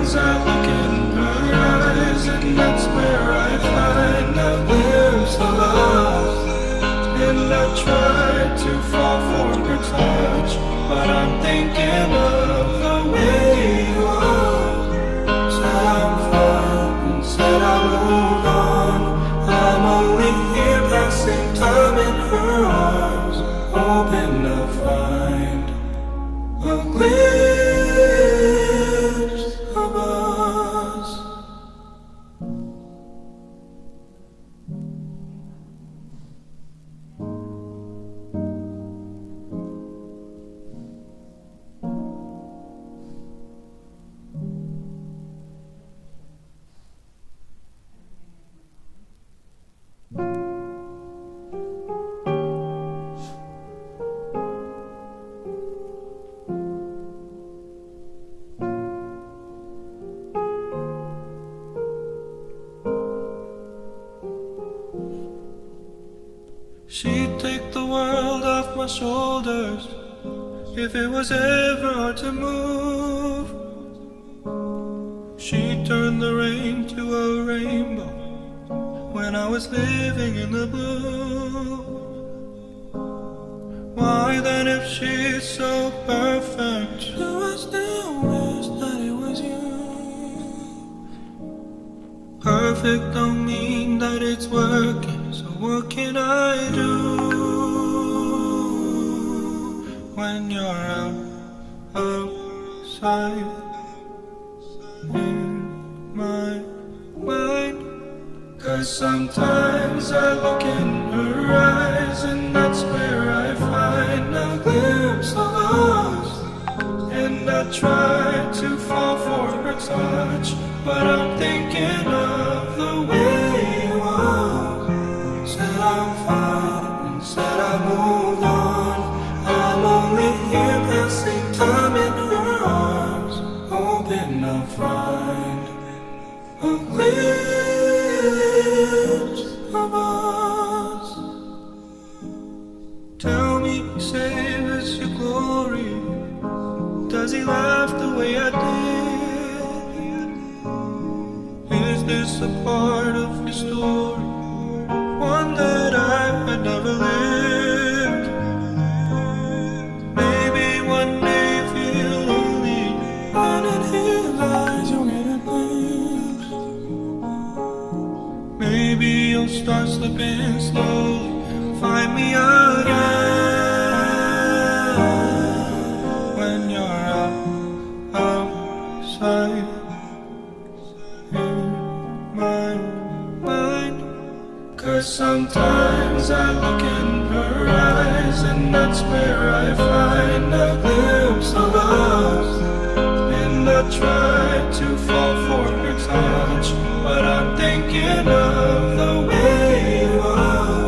Sometimes I look in her eyes, and that's where I find a glimpse of us. And I try to fall for her touch, but I'm thinking of the way you are. Said I'm fine, and said I moved on. I'm only here passing time in her arms, hoping to find a glimpse of us. She'd take the world off my shoulders if it was ever hard to move. She'd turn the rain to a rainbow when I was living in the blue. Why then, if she's so perfect, do I still wish that it was you? Perfect don't mean that it's working, so what can I do when you're outside in my mind? 'Cause sometimes I look in her eyes, and that's where I find a glimpse of us. And I try to fall for her touch, but I'm thinking of the way you are. Said I'm fine, and said I moved on. I'm only here passing time in her arms, hoping I'll find a glimpse of us. Tell me, save us your glory. Does he laugh the way I did? Is this a part of your story, one that I had never lived? Maybe one day feel lonely, and in his eyes you'll get a glimpse. Maybe you'll start slipping slowly, find me again when you're outside in my mind. 'Cause sometimes I look in her eyes, and that's where I find a glimpse of us. And I try to fall for her touch, but I'm thinking of the way you are.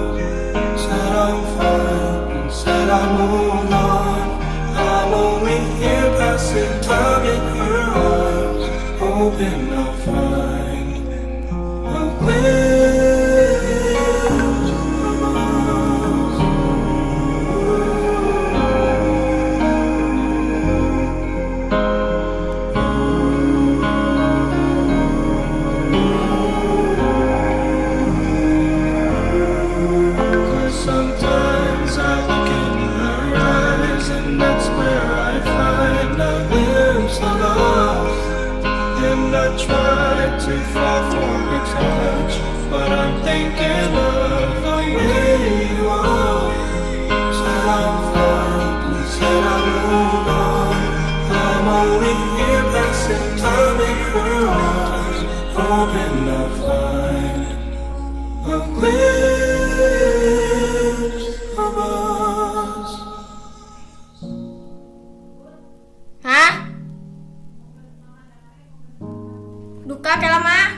Said I'm fine, and said I moved on. I'm only here passing time in her arms, hoping I'll find a glimpse of us. 'Cause sometimes I look in her eyes, and that's where I find a glimpse of us. And I try to fall for her touch, but I'm thinking of the way you are. Said I'm fine, and said I moved on. I'm only here passing time in her arms, hoping I'll find a glimpse of us. Hah? Duka kela mah?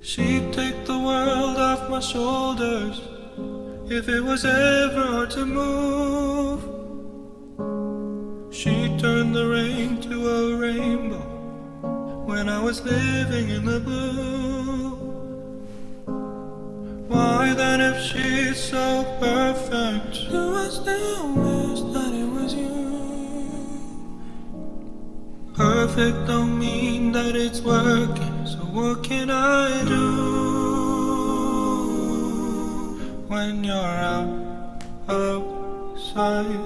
She'd take the world off my shoulders if it was ever hard to move. She'd turn the rain to a rainbow when I was living in the blue. Why then, if she's so perfect, do I still wish that it was you? Perfect don't mean that it's working, so what can I do when you're outside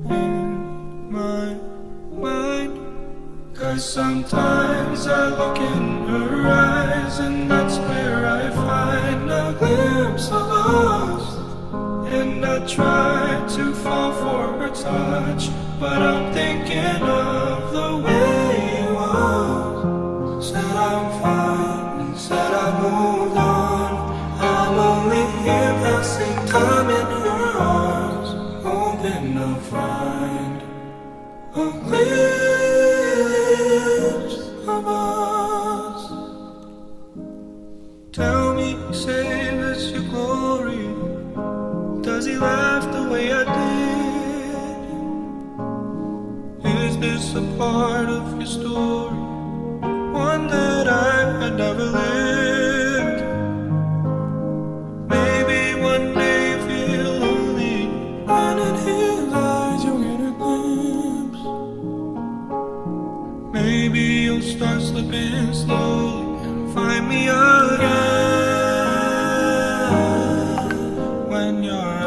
in my mind? 'Cause sometimes I look in her eyes, and that's where I find a glimpse of us. And I try to fall for her touch, but I'm thinking of the way you was. Said I'm fine, said I moved on. I'm only here passing time in her arms, hoping to find a glimpse of us. Tell me, save us your glory. Does he laugh the way I did? Is this a part of your story, one that I had never lived? Maybe one day you feel lonely, and in his eyes you'll get a glimpse. Maybe you'll start slipping slowly and find me again when you're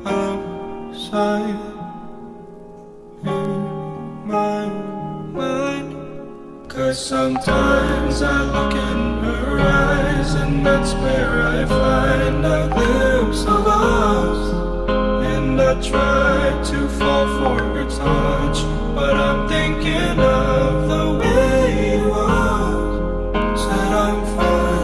outside in my mind. 'Cause sometimes I look in her eyes, and that's where I find a glimpse of us. And I try to fall for her touch, but I'm thinking of the way you was. Said I'm fine.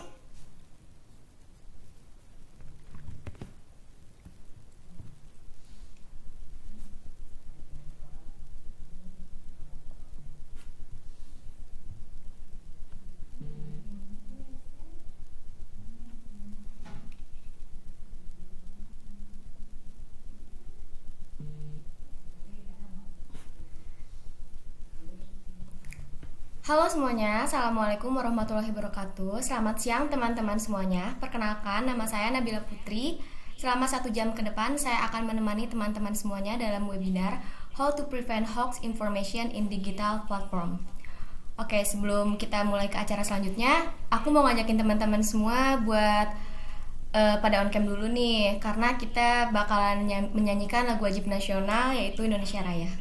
Halo semuanya, Assalamualaikum warahmatullahi wabarakatuh. Selamat siang teman-teman semuanya. Perkenalkan, nama saya Nabila Putri. Selama 1 jam ke depan, saya akan menemani teman-teman semuanya dalam webinar How to Prevent Hoax Information in Digital Platform. Oke, sebelum kita mulai ke acara selanjutnya, aku mau ngajakin teman-teman semua buat pada on cam dulu nih, karena kita bakalan menyanyikan lagu wajib nasional, yaitu Indonesia Raya.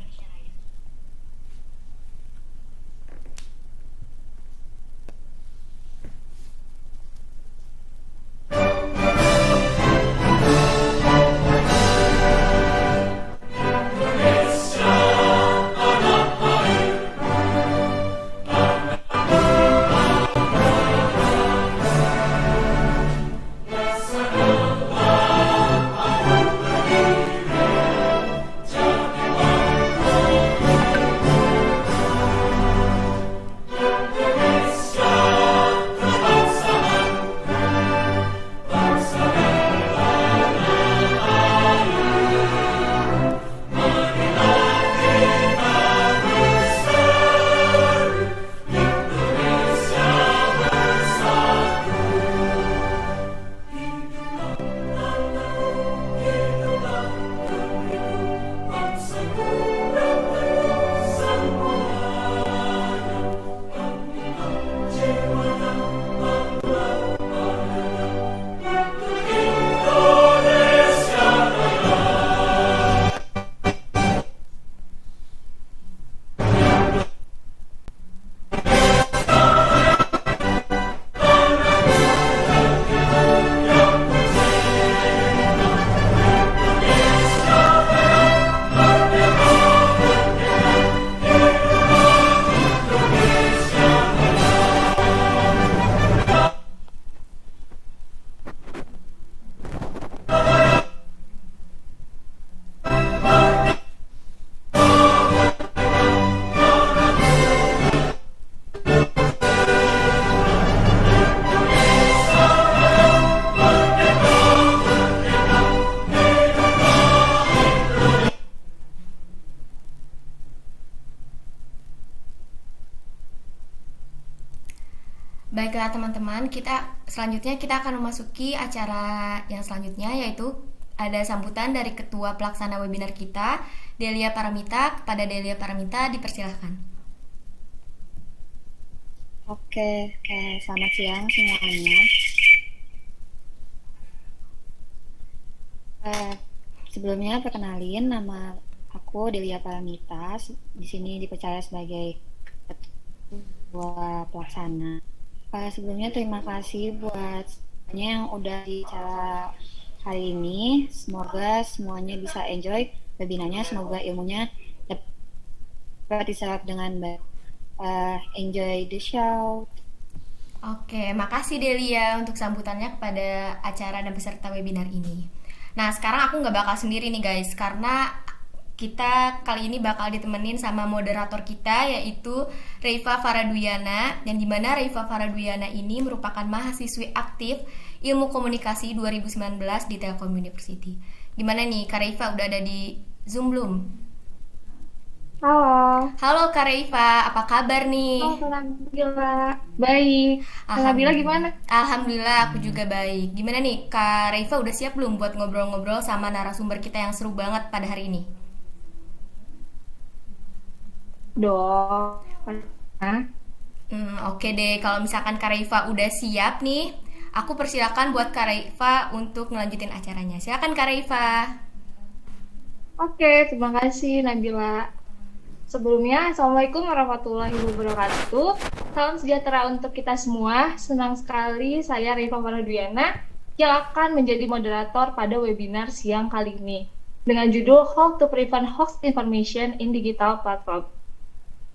Baiklah teman-teman, selanjutnya kita akan memasuki acara yang selanjutnya, yaitu ada sambutan dari Ketua Pelaksana Webinar kita, Delia Paramita. Kepada Delia Paramita dipersilahkan. Oke, selamat siang semuanya. Sebelumnya perkenalin, nama aku Delia Paramita. Di sini dipercaya sebagai ketua pelaksana. Sebelumnya terima kasih buat semuanya yang udah di acara hari ini. Semoga semuanya bisa enjoy webinarnya. Semoga ilmunya dapat diserap dengan baik. Enjoy the show. Oke, makasih Delia untuk sambutannya kepada acara dan peserta webinar ini. Nah, sekarang aku nggak bakal sendiri nih guys, karena kita kali ini bakal ditemenin sama moderator kita, yaitu Reifa Faraduyana, dan dimana Reifa Faraduyana ini merupakan mahasiswi aktif Ilmu Komunikasi 2019 di Telkom University. Gimana nih, Kak Reifa udah ada di Zoom belum? Halo. Halo Kak Reifa, apa kabar nih? Alhamdulillah, baik. Alhamdulillah gimana? Alhamdulillah aku juga baik. Gimana nih, Kak Reifa udah siap belum buat ngobrol-ngobrol sama narasumber kita yang seru banget pada hari ini? Dong. Oke deh, kalau misalkan Kak Reifa udah siap nih, aku persilakan buat Kak Reifa untuk ngelanjutin acaranya. Silakan Kak Reifa. Oke, terima kasih Nabila. Sebelumnya, Assalamualaikum warahmatullahi wabarakatuh. Salam sejahtera untuk kita semua. Senang sekali saya Reifa Faraduyana yang akan menjadi moderator pada webinar siang kali ini dengan judul How to Prevent Hoax Information in Digital Platform.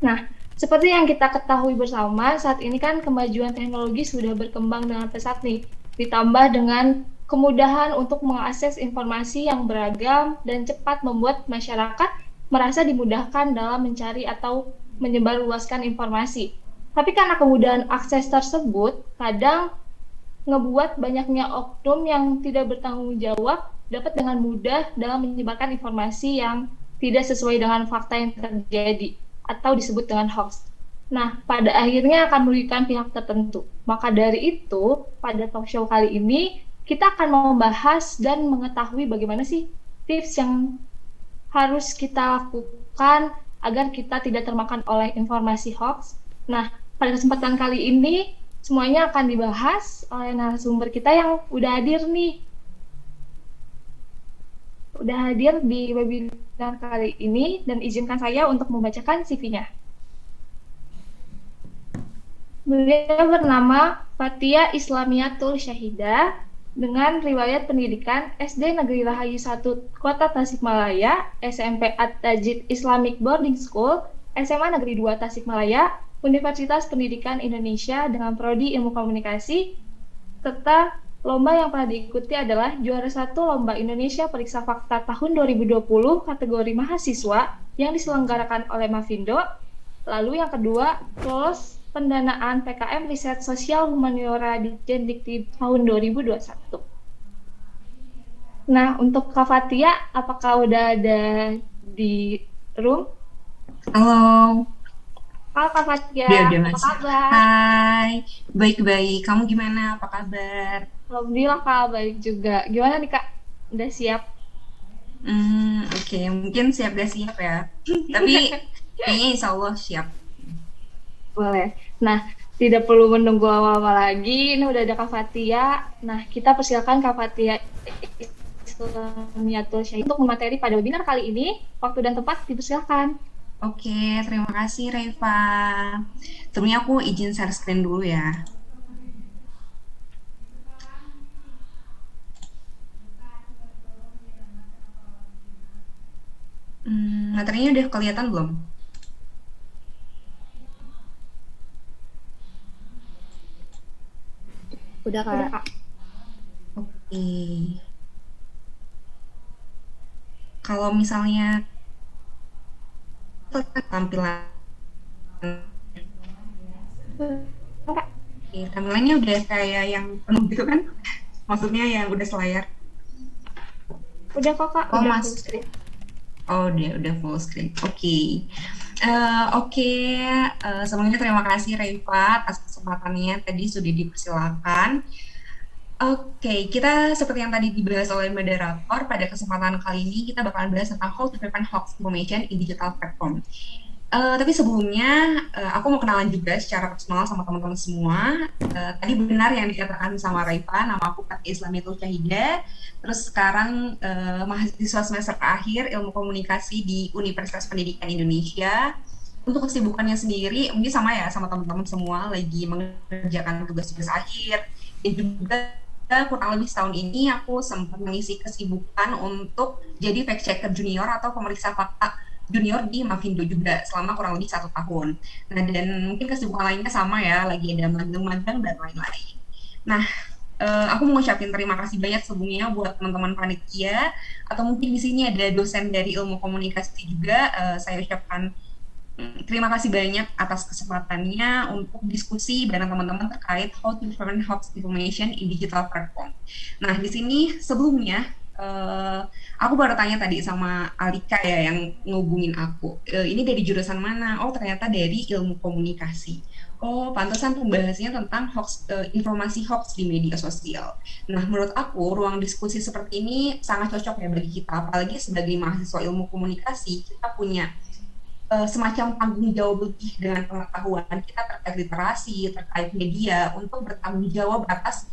Nah, seperti yang kita ketahui bersama, saat ini kan kemajuan teknologi sudah berkembang dengan pesat nih, ditambah dengan kemudahan untuk mengakses informasi yang beragam dan cepat membuat masyarakat merasa dimudahkan dalam mencari atau menyebarluaskan informasi. Tapi karena kemudahan akses tersebut, kadang ngebuat banyaknya oknum yang tidak bertanggung jawab dapat dengan mudah dalam menyebarkan informasi yang tidak sesuai dengan fakta yang terjadi atau disebut dengan hoax. Nah, pada akhirnya akan merugikan pihak tertentu. Maka dari itu, pada talk show kali ini, kita akan membahas dan mengetahui bagaimana sih tips yang harus kita lakukan agar kita tidak termakan oleh informasi hoax. Nah, pada kesempatan kali ini, semuanya akan dibahas oleh narasumber kita yang udah hadir nih. Udah hadir di webinar kali ini, dan izinkan saya untuk membacakan CV-nya. Beliau bernama Fatia Islamiatul Syahidah, dengan riwayat pendidikan SD Negeri Rahayu 1 Kota Tasikmalaya, SMP At-Tajid Islamic Boarding School, SMA Negeri 2 Tasikmalaya, Universitas Pendidikan Indonesia dengan prodi Ilmu Komunikasi, serta lomba yang pernah diikuti adalah juara 1 Lomba Indonesia Periksa Fakta tahun 2020 kategori mahasiswa yang diselenggarakan oleh Mavindo. Lalu yang kedua, lolos pendanaan PKM Riset Sosial Humaniora di Jendikti tahun 2021. Nah, untuk Kak Fatia, apakah udah ada di room? Halo. Halo Kak Fatia, Udah apa masuk. kabar? Hai, baik-baik. Kamu gimana? Apa kabar? Alhamdulillah Kak, baik juga. Gimana nih Kak? Udah siap? Oke. Mungkin siap gak siap ya. Tapi kayaknya insya Allah siap. Boleh. Nah, tidak perlu menunggu lama-lama lagi. Ini udah ada Kak Fatia. Nah, kita persilakan Kak Fatia Islamiatul Syahidah untuk memateri pada webinar kali ini. Waktu dan tempat dipersilakan. Oke, terima kasih Reva. Sebelumnya aku izin share screen dulu ya. Materinya udah kelihatan belum? Udah Kak. Oke. Kalau misalnya tampilan tampilannya udah kayak yang penuh gitu kan? Maksudnya yang udah selayar. Udah kok Kak, Oh, udah Mas. full screen. Oh, udah full screen. Oke. Oke, sebelumnya terima kasih Reva atas kesempatannya tadi sudah dipersilakan. Oke, kita seperti yang tadi dibahas oleh moderator, pada kesempatan kali ini kita bakalan bahas tentang how to prevent hoax information in digital platform. Tapi sebelumnya, aku mau kenalan juga secara personal sama teman-teman semua. Tadi benar yang dikatakan sama Raifa, nama aku Fatia Islamiatul Syahida. Terus sekarang mahasiswa semester akhir Ilmu Komunikasi di Universitas Pendidikan Indonesia. Untuk kesibukannya sendiri, mungkin sama ya sama teman-teman semua lagi mengerjakan tugas-tugas akhir. Dan juga kurang lebih setahun ini aku sempat mengisi kesibukan untuk jadi fact checker junior atau pemeriksa fakta junior di Mavindo juga selama kurang lebih 1 tahun. Nah, dan mungkin kesibukan lainnya sama ya, lagi ada magang-magang dan lain-lain. Nah, aku mau ngucapin terima kasih banyak sebelumnya buat teman-teman panitia, atau mungkin di sini ada dosen dari ilmu komunikasi juga. Saya ucapkan terima kasih banyak atas kesempatannya untuk diskusi bareng teman-teman terkait how to prevent hoax information in digital platform. Nah, di sini sebelumnya aku baru tanya tadi sama Alika ya yang ngubungin aku. Ini dari jurusan mana? Oh, ternyata dari ilmu komunikasi. Oh, pantesan pembahasannya tentang hoax, informasi hoax di media sosial. Nah, menurut aku ruang diskusi seperti ini sangat cocok ya bagi kita, apalagi sebagai mahasiswa ilmu komunikasi kita punya semacam tanggung jawab lebih dengan pengetahuan kita terkait literasi, terkait media, untuk bertanggung jawab atas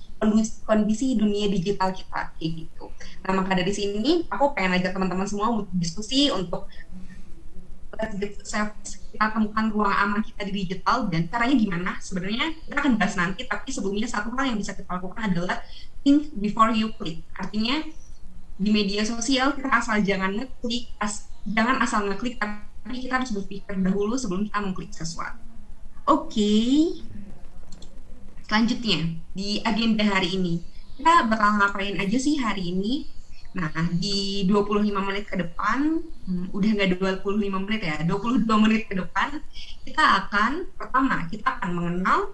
kondisi dunia digital kita, kayak gitu. Nah, maka dari sini aku pengen ajak teman-teman semua untuk diskusi, untuk kita temukan ruang aman kita di digital dan caranya gimana. Sebenarnya kita akan bahas nanti, tapi sebelumnya satu hal yang bisa kita lakukan adalah think before you click. Artinya di media sosial kita jangan asal ngeklik, tapi kita harus berpikir dahulu sebelum kita mengklik sesuatu. Oke. Selanjutnya, di agenda hari ini, kita bakal ngapain aja sih hari ini? Nah, di 25 menit ke depan, udah nggak 25 menit ya, 22 menit ke depan, kita akan mengenal,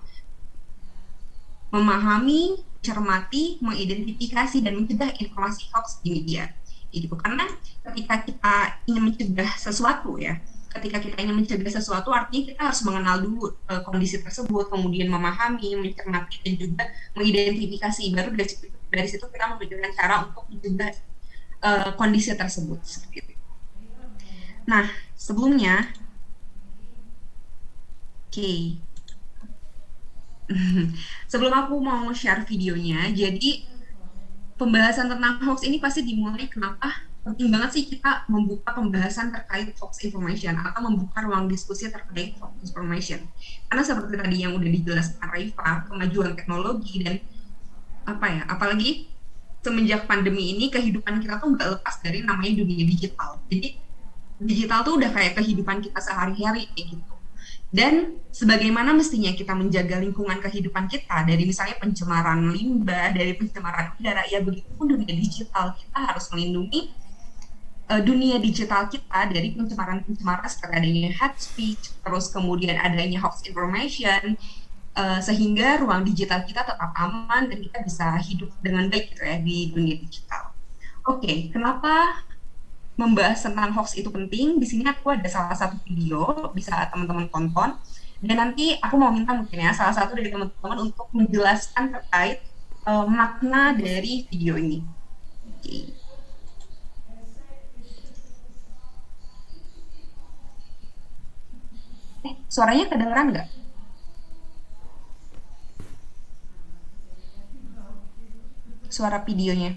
memahami, cermati, mengidentifikasi, dan mencegah informasi hoax di media. Gitu. Karena ketika kita ingin mencegah sesuatu ya, artinya kita harus mengenal dulu kondisi tersebut, kemudian memahami, mencermati, dan juga mengidentifikasi. Baru dari situ kita memikirkan cara untuk mencegah kondisi tersebut. Seperti itu. Nah, sebelumnya, sebelum aku mau share videonya, jadi pembahasan tentang hoax ini pasti dimulai kenapa penting banget sih kita membuka pembahasan terkait hoax information atau membuka ruang diskusi terkait hoax information. Karena seperti tadi yang udah dijelaskan Raifa, kemajuan teknologi dan apalagi semenjak pandemi ini kehidupan kita tuh nggak lepas dari namanya dunia digital. Jadi digital tuh udah kayak kehidupan kita sehari-hari kayak gitu. Dan sebagaimana mestinya kita menjaga lingkungan kehidupan kita dari misalnya pencemaran limbah, dari pencemaran udara, ya begitupun dunia digital kita harus melindungi dunia digital kita dari pencemaran-pencemaran seperti adanya hate speech, terus kemudian adanya hoax information, sehingga ruang digital kita tetap aman dan kita bisa hidup dengan baik gitu ya di dunia digital. Oke, kenapa membahas tentang hoax itu penting? Di sini aku ada salah satu video, bisa teman-teman tonton. Dan nanti aku mau minta mungkin ya salah satu dari teman-teman untuk menjelaskan terkait makna dari video ini. Oke. Suaranya kedengeran nggak? Suara videonya.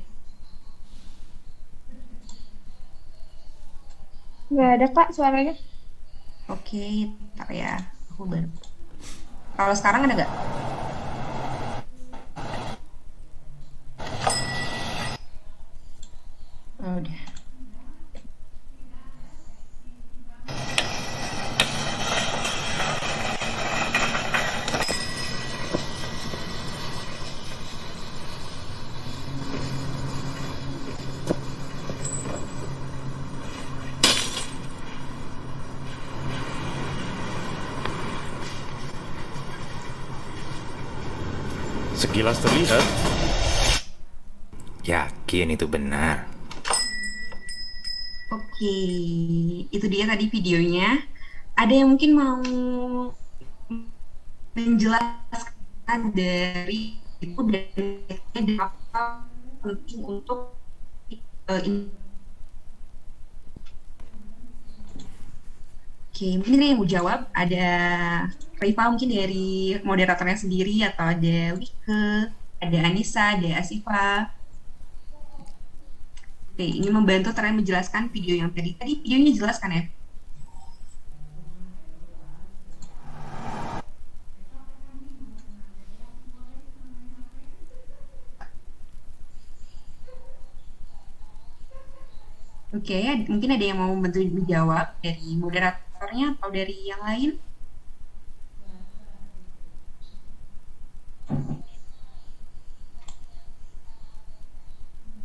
Nggak ada Kak suaranya. Oke, ntar ya. Aku baru. Kalau sekarang ada nggak? Oh, udah. Sekilas terlihat, yakin itu benar. Oke, itu dia tadi videonya. Ada yang mungkin mau menjelaskan dari itu dan apa penting untuk uh, Oke, mungkin ini yang mau jawab ada Rifa mungkin dari moderatornya sendiri atau ada Wike, ada Anissa, ada Asifa. Oke, ini membantu terang menjelaskan video yang tadi. Tadi videonya jelas kan ya? Oke, mungkin ada yang mau bantu menjawab dari moderatornya atau dari yang lain?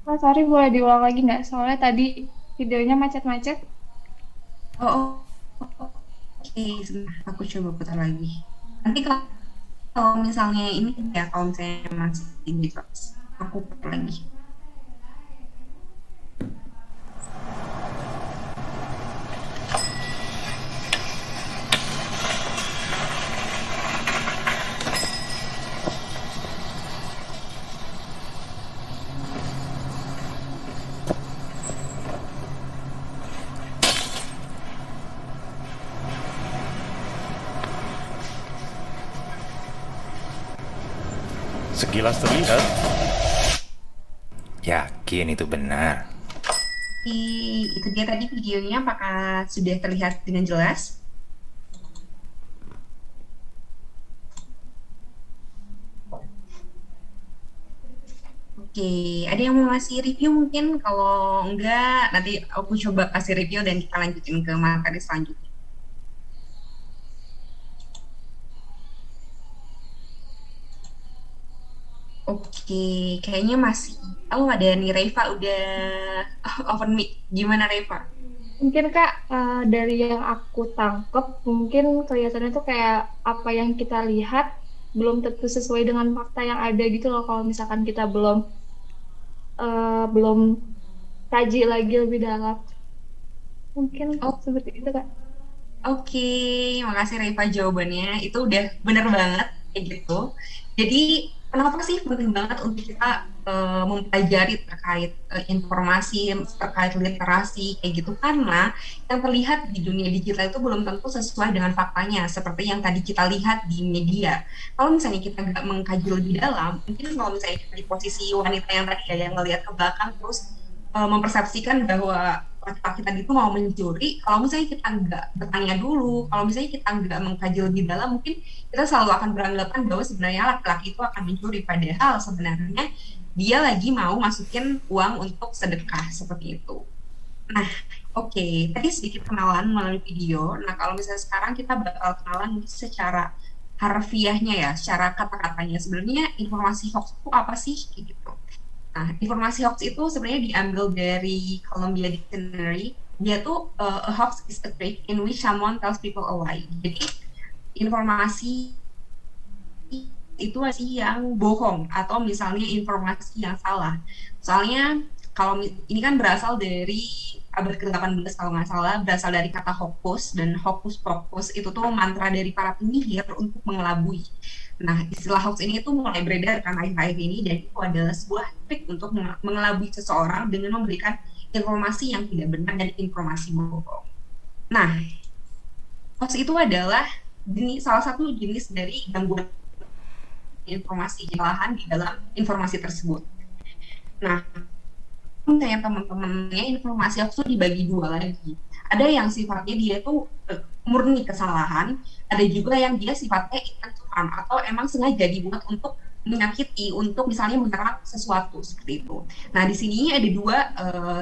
Mas Ari boleh diulang lagi nggak? Soalnya tadi videonya macet-macet. Oh, oke, sebentar, aku coba putar lagi. Nanti kalau misalnya ini ya, kalau misalnya masih ini terus, aku putar lagi. Sekilas terlihat. Yakin itu benar. Itu dia tadi videonya, apakah sudah terlihat dengan jelas? Oke, ada yang mau ngasih review mungkin? Kalau enggak, nanti aku coba kasih review dan kita lanjutin ke materi selanjutnya. Oke, kayaknya masih. Oh, ada nih Reva udah open mic. Gimana Reva? Mungkin Kak, dari yang aku tangkep, mungkin kelihatannya tuh kayak apa yang kita lihat belum tentu sesuai dengan fakta yang ada gitu loh. Kalau misalkan kita belum kaji lagi lebih dalam, mungkin Oh, seperti itu Kak. oke, makasih Reva jawabannya. Itu udah bener banget kayak gitu. Jadi kenapa sih penting banget untuk kita mempelajari terkait informasi, terkait literasi kayak gitu? Karena yang terlihat di dunia digital itu belum tentu sesuai dengan faktanya, seperti yang tadi kita lihat di media. Kalau misalnya kita nggak mengkaji lebih dalam, mungkin kalau misalnya kita di posisi wanita yang tadi ya, yang ngelihat ke belakang terus mempersepsikan bahwa laki-laki tadi itu mau mencuri, kalau misalnya kita nggak bertanya dulu, kalau misalnya kita nggak mengkaji lebih dalam, mungkin kita selalu akan beranggapan bahwa sebenarnya laki-laki itu akan mencuri, padahal sebenarnya dia lagi mau masukin uang untuk sedekah seperti itu. Nah, oke, tadi sedikit kenalan melalui video. Nah, kalau misalnya sekarang kita bakal kenalan secara harfiahnya ya, secara kata-katanya. Sebenarnya informasi hoax itu apa sih? Kayak gitu. Nah, informasi hoax itu sebenarnya diambil dari Columbia Dictionary. Dia tuh a hoax is a trick in which someone tells people a lie. Jadi informasi itu masih yang bohong atau misalnya informasi yang salah. Soalnya kalau ini kan berasal dari abad ke-18 kalau nggak salah, berasal dari kata hokus, dan hokus pokus itu tuh mantra dari para penyihir untuk mengelabui. Nah, istilah hoax ini tuh mulai beredar kan akhir-akhir ini, dan itu adalah sebuah trik untuk mengelabui seseorang dengan memberikan informasi yang tidak benar dan informasi bohong. Nah, hoax itu adalah salah satu jenis dari gangguan informasi, kesalahan di dalam informasi tersebut. Nah, kayak teman-temannya informasi hoax itu dibagi dua lagi. Ada yang sifatnya dia tuh murni kesalahan, ada juga yang dia sifatnya intentional atau emang sengaja dibuat untuk menyakiti, untuk misalnya menyerang sesuatu seperti itu. Nah, di sini ada dua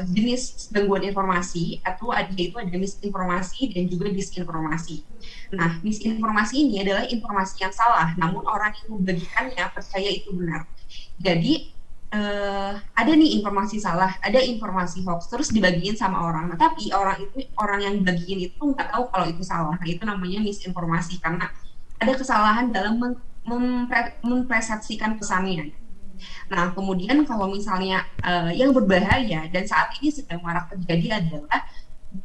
jenis gangguan informasi, atau ada misinformasi dan juga disinformasi. Nah, misinformasi ini adalah informasi yang salah, namun orang yang membagikannya percaya itu benar. Jadi ada nih informasi salah, ada informasi hoax, terus dibagiin sama orang. Nah, tapi orang yang bagiin itu nggak tahu kalau itu salah. Nah, itu namanya misinformasi karena ada kesalahan dalam mempersepsikan pesannya. Nah, kemudian kalau misalnya yang berbahaya dan saat ini sedang marak terjadi adalah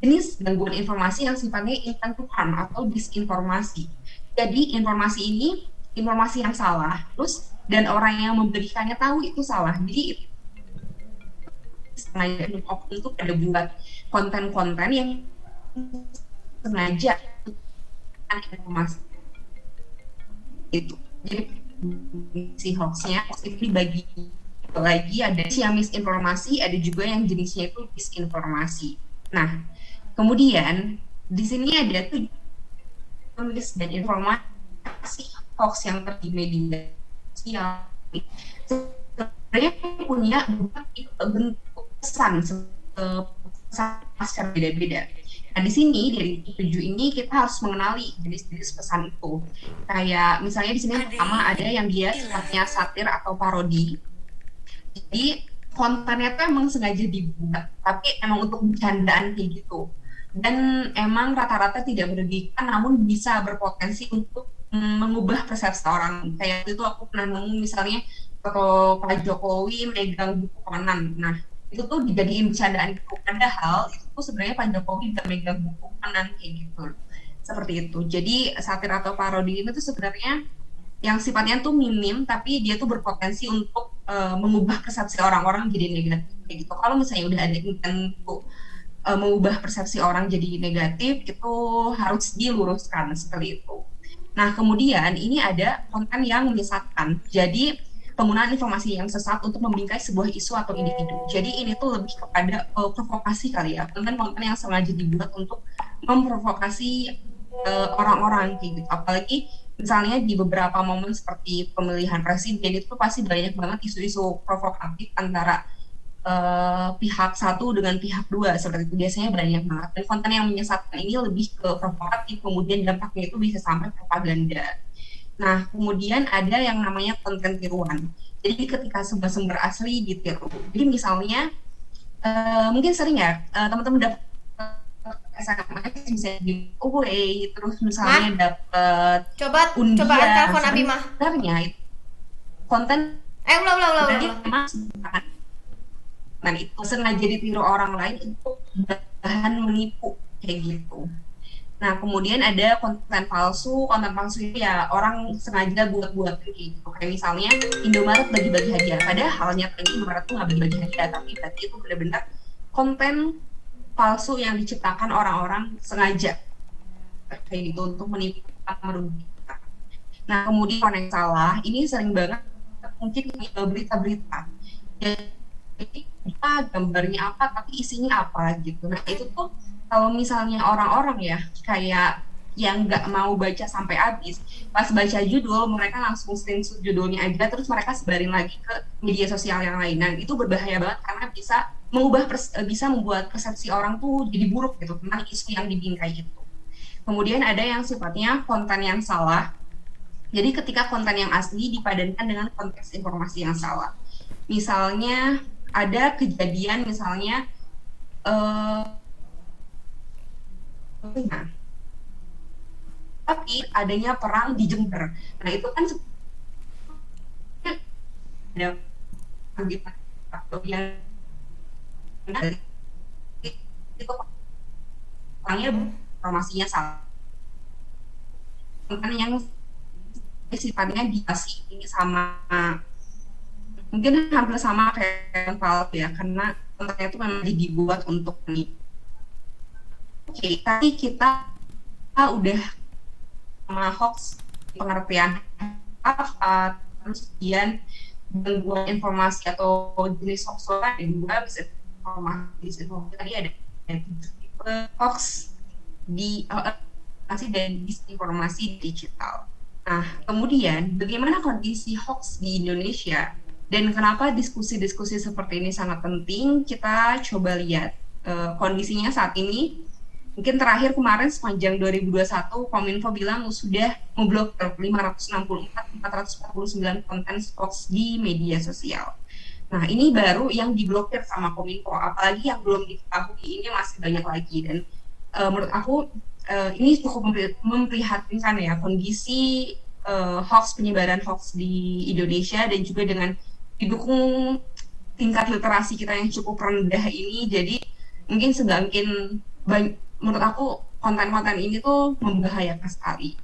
jenis gangguan informasi yang sifatnya intent to harm atau disinformasi. Jadi informasi ini informasi yang salah, terus dan orang yang memberikannya tahu itu salah. Jadi sengaja oknum itu pada buat konten-konten yang sengaja informasi itu. Jadi si hoaxnya hoax itu dibagi lagi, ada yang misinformasi, ada juga yang jenisnya itu disinformasi. Nah, kemudian di sini ada tuh tulis dan informasi hoax yang terjadi media sosial sebenarnya punya bentuk pesan secara beda-beda. Nah, di sini dari 7 ini kita harus mengenali jenis-jenis pesan itu. Kayak misalnya di sini pertama ada yang dia sifatnya satir atau parodi. Jadi kontennya tuh emang sengaja dibuat, tapi emang untuk bercandaan kayak gitu. Dan emang rata-rata tidak merugikan, namun bisa berpotensi untuk mengubah persepsi orang. Kayak itu aku pernah nemu misalnya foto Pak Jokowi megang buku Conan. Nah, itu tuh dijadiin bercandaan gitu. Padahal itu tuh sebenarnya Pak Jokowi udah megang buku Conan kayak gitu. Seperti itu. Jadi satir atau parodi ini tuh sebenarnya yang sifatnya tuh minim, tapi dia tuh berpotensi untuk mengubah persepsi orang-orang jadi negatif kayak gitu. Kalau misalnya udah ada intent untuk mengubah persepsi orang jadi negatif, itu harus diluruskan seperti itu. Nah, kemudian ini ada konten yang menyesatkan. Jadi penggunaan informasi yang sesat untuk membingkai sebuah isu atau individu. Jadi ini tuh lebih kepada provokasi kali ya, konten-konten yang sengaja dibuat untuk memprovokasi orang-orang kayak gitu. Apalagi misalnya di beberapa momen seperti pemilihan presiden itu pasti banyak banget isu-isu provokatif antara pihak satu dengan pihak dua, seperti itu biasanya banyak banget. Dan konten yang menyesatkan ini lebih ke provokatif, kemudian dampaknya itu bisa sampai propaganda. Nah, kemudian ada yang namanya konten tiruan. Jadi ketika sumber-sumber asli ditiru. Jadi misalnya mungkin sering ya teman-teman dapat SMS bisa giveaway, terus misalnya dapat Coba undian. telepon Abimah. Sebenarnya itu konten ulang. Nah, itu sengaja ditiru orang lain untuk bahan menipu kayak gitu. Nah, kemudian ada konten palsu. Konten palsu itu ya orang sengaja buat-buat kayak gitu. Kayak misalnya Indomaret bagi-bagi hadiah. Padahal nyatanya Indomaret tuh nggak bagi-bagi hadiah, tapi berarti itu benar-benar konten palsu yang diciptakan orang-orang sengaja kayak gitu untuk menipu atau merugikan. Nah, kemudian yang salah ini sering banget mungkin berita-berita. Jadi gambarnya apa tapi isinya apa gitu. Nah, itu tuh kalau misalnya orang-orang ya kayak yang nggak mau baca sampai habis, pas baca judul mereka langsung screenshot judulnya aja terus mereka sebarin lagi ke media sosial yang lain. Nah, itu berbahaya banget karena bisa membuat persepsi orang tuh jadi buruk gitu tentang isu yang dibingkai itu. Kemudian ada yang sifatnya konten yang salah. Jadi ketika konten yang asli dipadankan dengan konteks informasi yang salah. Misalnya ada kejadian misalnya tapi adanya perang di Jember. Nah, itu kan ada yang itu orangnya informasinya salah. Konten yang sifatnya dikasih ini sama mungkin hampir sama kayak Valve ya, karena kontennya itu memang dibuat untuk ini. Oke, tapi kita udah sama hoax pengertian apa, terus kemudian gangguan informasi atau jenis hoax lain juga bisa informasi tadi ada tipe hoax di informasi dan disinformasi digital. Nah, kemudian bagaimana kondisi hoax di Indonesia? Dan kenapa diskusi-diskusi seperti ini sangat penting? Kita coba lihat kondisinya saat ini. Mungkin terakhir kemarin sepanjang 2021, Kominfo bilang sudah memblokir 564.449 konten hoax di media sosial. Nah, ini baru yang diblokir sama Kominfo. Apalagi yang belum diketahui ini masih banyak lagi. Dan menurut aku ini cukup memprihatinkan ya kondisi hoax, penyebaran hoax di Indonesia, dan juga dengan didukung tingkat literasi kita yang cukup rendah ini, jadi mungkin menurut aku konten-konten ini tuh membahayakan sekali.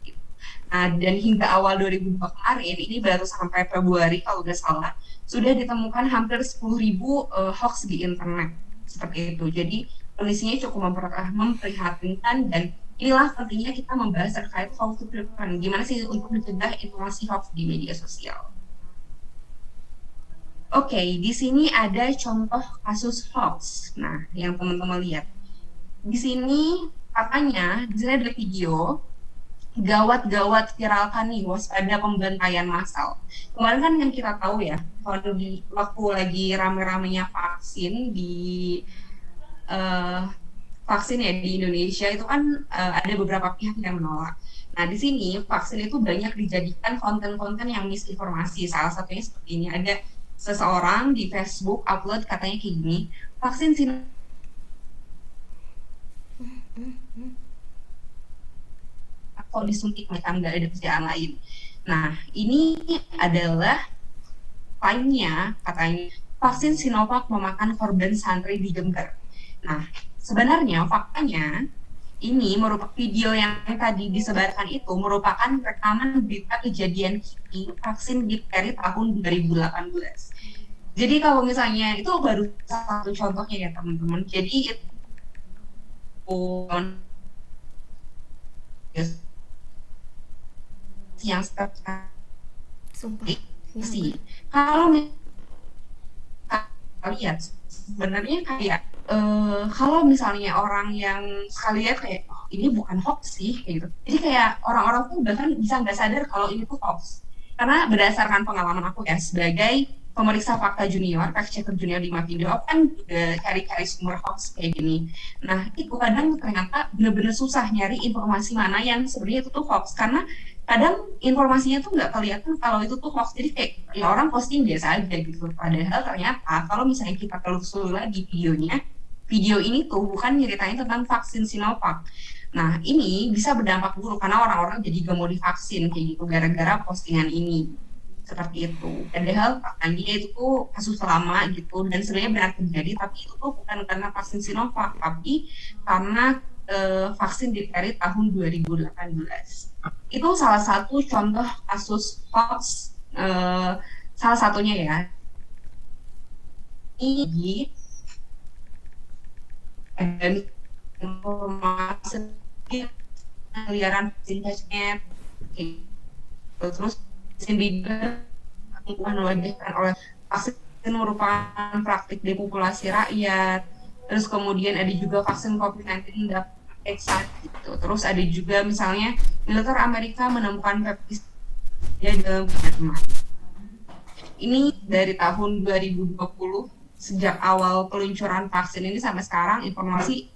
Nah, dan hingga awal 2002 kemarin, ini baru sampai Februari kalau nggak salah, sudah ditemukan hampir 10.000 hoax di internet. Seperti itu. Jadi, kondisinya cukup memprihatinkan dan inilah pentingnya kita membahas terkait hoax to prevent. Gimana sih untuk mencegah informasi hoax di media sosial. Oke, di sini ada contoh kasus hoax. Nah, yang teman-teman lihat. Di sini katanya, di sini ada video gawat-gawat viralkan nih waspada pembantaian massal. Kemarin kan yang kita tahu ya, kalau di waktu lagi rame-ramenya vaksin eh, vaksin ya di Indonesia itu kan ada beberapa pihak yang menolak. Nah, di sini vaksin itu banyak dijadikan konten-konten yang misinformasi. Salah satunya seperti ini, ada seseorang di Facebook upload katanya kayak gini, vaksin kalau disuntik mereka nggak ada kerjaan lain. Nah, ini adalah lainnya katanya vaksin Sinovac memakan korban santri di Jember. Nah, sebenarnya faktanya ini merupakan video yang tadi disebarkan itu merupakan rekaman berita kejadian kipi vaksin difteri tahun 2018. Jadi kalau misalnya itu baru satu contohnya ya teman-teman. Jadi itu yang Sumpah. sih kalau lihat sebenarnya kayak kalau misalnya orang yang sekali lihat kayak oh, ini bukan hoax sih kayak gitu, jadi kayak orang-orang tuh bahkan bisa nggak sadar kalau ini tuh hoax karena berdasarkan pengalaman aku ya sebagai pemeriksa fakta junior, fact checker junior di Mavindo, aku kan juga cari-cari sumber hoax kayak gini. Nah itu kadang ternyata bener-bener susah nyari informasi mana yang sebenarnya itu tuh hoax karena kadang informasinya tuh nggak kelihatan kalau itu tuh hoax, jadi kayak ya orang posting biasa aja gitu, padahal ternyata kalau misalnya kita telusuri lagi videonya, video ini tuh bukan nyeritain tentang vaksin Sinovac. Nah ini bisa berdampak buruk karena orang-orang jadi gak mau divaksin kayak gitu gara-gara postingan ini seperti itu, padahal faktanya itu tuh kasus lama gitu dan sebenarnya benar terjadi, tapi itu tuh bukan karena vaksin Sinovac tapi karena vaksin difteri tahun 2018. Itu salah satu contoh kasus hoax, salah satunya ya. Ini informasi liaran vaksin Hashnet, terus vaksin Bieber mewajibkan oleh vaksin merupakan praktik depopulasi rakyat. Terus kemudian ada juga vaksin COVID-19 dapat exit gitu. Terus ada juga misalnya militer Amerika menemukan pestisida dalam Myanmar. Ini dari tahun 2020 sejak awal peluncuran vaksin ini sampai sekarang informasi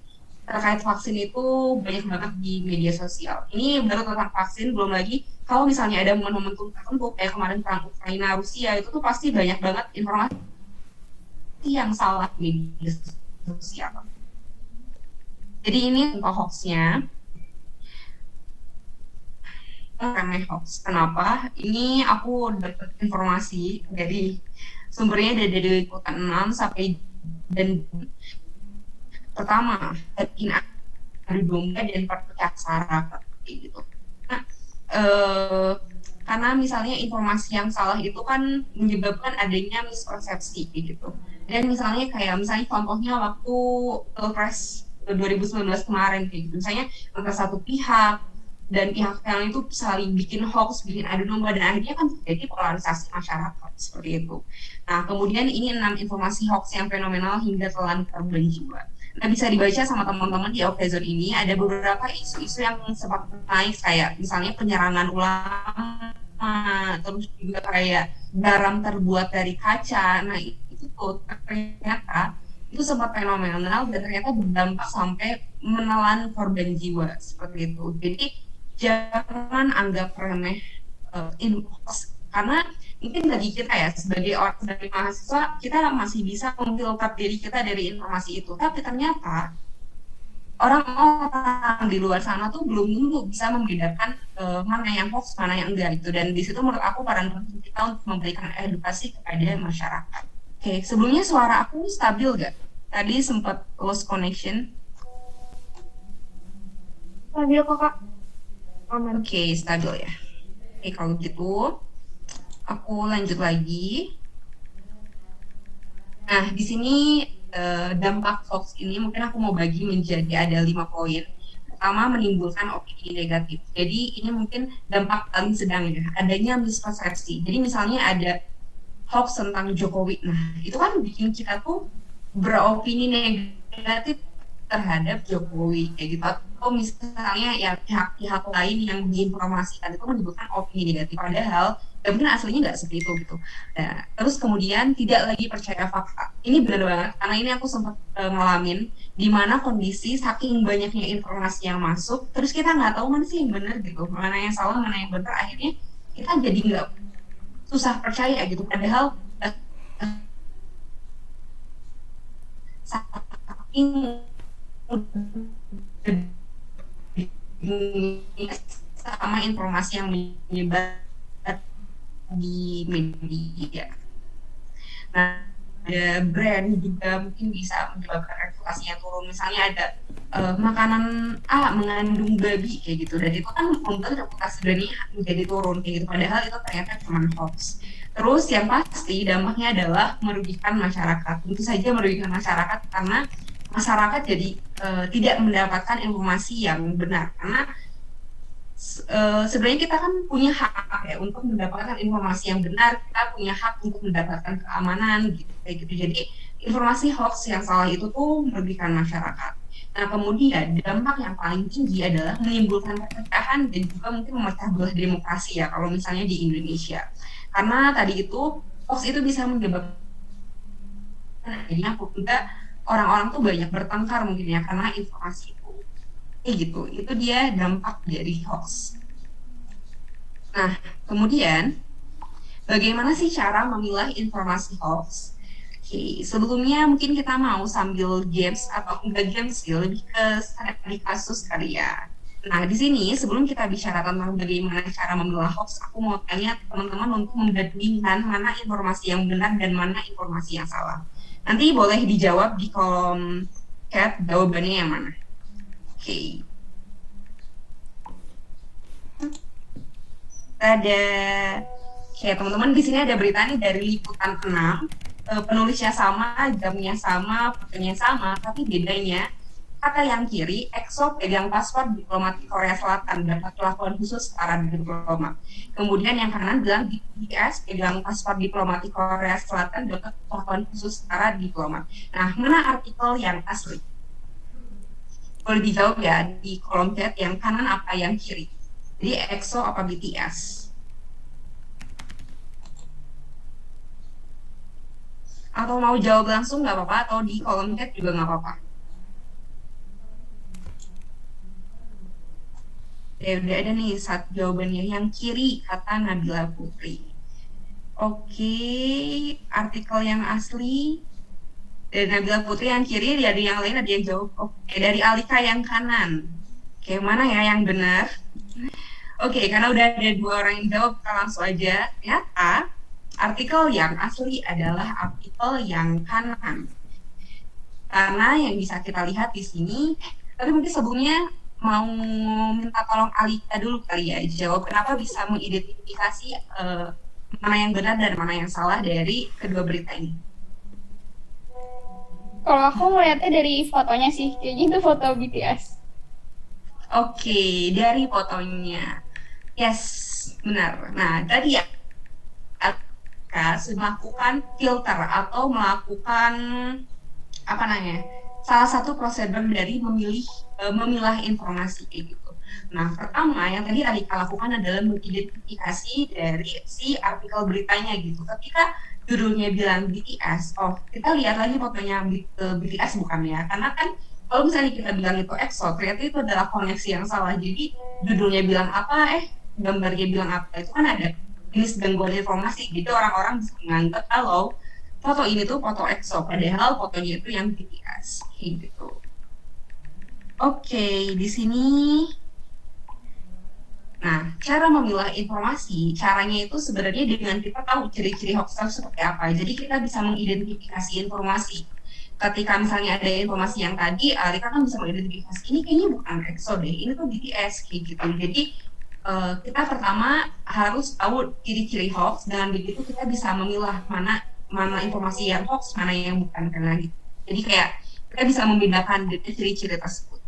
terkait vaksin itu banyak banget di media sosial. Ini baru tentang vaksin, belum lagi kalau misalnya ada momentum tertentu kayak kemarin perang Ukraina Rusia itu tuh pasti banyak banget informasi yang salah di media sosial. Jadi ini contoh hoax-nya. Remeh hoax. Kenapa? Ini aku dapat informasi dari sumbernya dari Liputan 6 sampai dan pertama bikin adu domba dan perpecah sara gitu. Nah, karena misalnya informasi yang salah itu kan menyebabkan adanya mispersepsi gitu. Dan misalnya kayak misalnya contohnya waktu Pilpres 2019 kemarin kayak gitu, misalnya antara satu pihak dan pihak yang itu saling bikin hoax, bikin adu domba dan akhirnya kan terjadi polarisasi masyarakat seperti itu. Nah kemudian ini 6 informasi hoax yang fenomenal hingga telan korban jiwa. Nah bisa dibaca sama teman-teman di Okezone ini ada beberapa isu-isu yang sempat naik kayak misalnya penyerangan ulama, terus juga kayak garam terbuat dari kaca. Nah itu tuh ternyata itu sempat fenomenal dan ternyata berdampak sampai menelan korban jiwa seperti itu. Jadi jangan anggap remeh info, karena mungkin bagi kita ya sebagai orang, sebagai mahasiswa kita masih bisa memfilter diri kita dari informasi itu, tapi ternyata orang-orang di luar sana tuh belum tentu bisa membedakan mana yang hoax, mana yang enggak itu, dan di situ menurut aku peran penting kita untuk memberikan edukasi kepada masyarakat. Oke, sebelumnya suara aku stabil gak? Tadi sempat lost connection. Stabil kok Kak. Aman. Oke, stabil ya. Oke, kalau gitu aku lanjut lagi. Nah, di sini dampak hoax ini mungkin aku mau bagi menjadi ada 5 poin. Pertama, menimbulkan opini negatif. Jadi ini mungkin dampak paling sedang ya, adanya mispersepsi. Jadi misalnya ada hoax tentang Jokowi. Nah, itu kan bikin kita tuh beropini negatif terhadap Jokowi kayak gitu. Atau misalnya ya pihak-pihak lain yang diinformasikan itu menimbulkan opini negatif. Padahal ya mungkin aslinya nggak seperti itu gitu. Nah, terus kemudian tidak lagi percaya fakta. Ini benar banget karena ini aku sempat ngalamin di mana kondisi saking banyaknya informasi yang masuk, terus kita nggak tahu mana sih yang benar gitu, mana yang salah, mana yang benar. Akhirnya kita jadi nggak susah percaya gitu. Padahal saking sama informasi yang menyebar di media. Nah, ada brand juga mungkin bisa menyebabkan reputasinya turun. Misalnya ada makanan A mengandung babi kayak gitu, dan itu kan membuat reputasi brandnya menjadi turun kayak gitu. Padahal itu ternyata cuma hoax. Terus yang pasti dampaknya adalah merugikan masyarakat. Tentu saja merugikan masyarakat karena masyarakat jadi tidak mendapatkan informasi yang benar karena sebenarnya kita kan punya hak ya untuk mendapatkan informasi yang benar, kita punya hak untuk mendapatkan keamanan gitu kayak gitu. Jadi informasi hoax yang salah itu tuh merugikan masyarakat. Nah, kemudian dampak yang paling tinggi adalah menimbulkan perpecahan dan juga mungkin memecah belah demokrasi ya kalau misalnya di Indonesia. Karena tadi itu hoax itu bisa menyebabkan adanya juga orang-orang tuh banyak bertengkar mungkin ya karena informasi itu. Gitu, itu dia dampak dari hoax. Nah, kemudian bagaimana sih cara memilah informasi hoax? Oke, sebelumnya mungkin kita mau sambil games atau enggak games sih, lebih ke studi kasus kali ya. Nah, di sini sebelum kita bicara tentang bagaimana cara memilah hoax, aku mau tanya teman-teman untuk membandingkan mana informasi yang benar dan mana informasi yang salah. Nanti boleh dijawab di kolom chat jawabannya yang mana. Oke. Ada kayak teman-teman di sini ada berita nih dari Liputan 6. Penulisnya sama, jamnya sama, fotonya sama, tapi bedanya kata yang kiri, EXO pegang paspor diplomatik Korea Selatan dapat perlakuan khusus setara diplomat. Kemudian yang kanan bilang BTS pegang paspor diplomatik Korea Selatan dapat perlakuan khusus setara diplomat. Nah, mana artikel yang asli? Boleh dijawab ya di kolom chat yang kanan apa yang kiri. Jadi EXO apa BTS? Atau mau jawab langsung nggak apa-apa, atau di kolom chat juga nggak apa-apa. Ya udah ada nih saat jawabannya yang kiri kata Nabila Putri. Oke, artikel yang asli dari Nabila Putri yang kiri, dari yang lain ada yang jawab. Oke, dari Alika yang kanan. Oke, mana ya yang benar? Oke, karena udah ada 2 orang yang jawab, kita langsung aja. Ternyata artikel yang asli adalah artikel yang kanan. Karena yang bisa kita lihat di sini, tapi mungkin sebelumnya mau minta tolong Alika dulu kali ya, jawab kenapa bisa mengidentifikasi mana yang benar dan mana yang salah dari kedua berita ini. Kalau aku melihatnya dari fotonya sih, kayaknya itu foto BTS. Oke, dari fotonya. Yes, benar. Nah, tadi ya melakukan filter atau melakukan apa namanya? Salah satu prosedur dari memilah informasi kayak gitu. Nah, pertama yang tadi Alika lakukan adalah mengidentifikasi dari si artikel beritanya gitu. Ketika judulnya bilang BTS, oh kita lihat lagi fotonya BTS bukan ya? Karena kan kalau misalnya kita bilang itu EXO, ternyata itu adalah koneksi yang salah. Jadi judulnya bilang apa, gambarnya bilang apa, itu kan ada jenis gangguan informasi. Jadi orang-orang bisa menganggap kalau foto ini tuh foto EXO, padahal fotonya itu yang BTS, gitu. Oke, di sini. Nah, cara memilah informasi, caranya itu sebenarnya dengan kita tahu ciri-ciri hoax seperti apa. Jadi kita bisa mengidentifikasi informasi. ketika misalnya ada informasi yang tadi, Rika kan bisa mengidentifikasi ini kayaknya bukan EXO deh, ini tuh BTS kayak gitu. Jadi kita pertama harus tahu ciri-ciri hoax, dengan begitu kita bisa memilah mana informasi yang hoax, mana yang bukan karena gitu. Jadi kayak kita bisa membedakan dari ciri-ciri tersebut.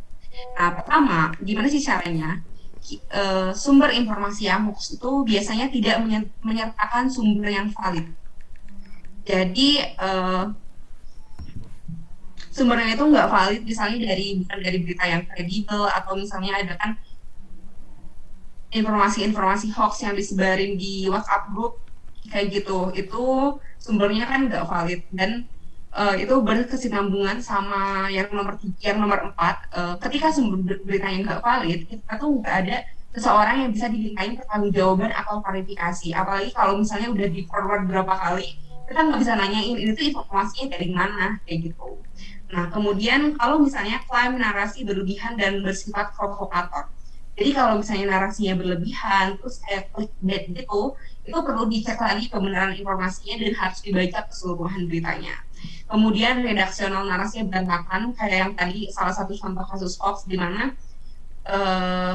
Nah, pertama, gimana sih caranya? Sumber informasi yang hoax itu biasanya tidak menyertakan sumber yang valid. Jadi sumbernya itu nggak valid, misalnya bukan dari berita yang kredibel, atau misalnya ada kan informasi-informasi hoax yang disebarin di WhatsApp group kayak gitu, itu sumbernya kan nggak valid, dan itu berkesinambungan sama yang nomor 4, ketika sumber beritanya nggak valid, kita tuh nggak ada seseorang yang bisa dimintain pertanggungjawaban atau klarifikasi, apalagi kalau misalnya udah di forward berapa kali, kita nggak bisa nanyain ini tuh informasinya dari mana kayak gitu. Nah, kemudian kalau misalnya klaim narasi berlebihan dan bersifat provokator, jadi kalau misalnya narasinya berlebihan, terus kayak clickbait gitu, itu perlu dicek lagi kebenaran informasinya dan harus dibaca keseluruhan beritanya. Kemudian redaksional narasinya berantakan, kayak yang tadi salah satu contoh kasus hoax di mana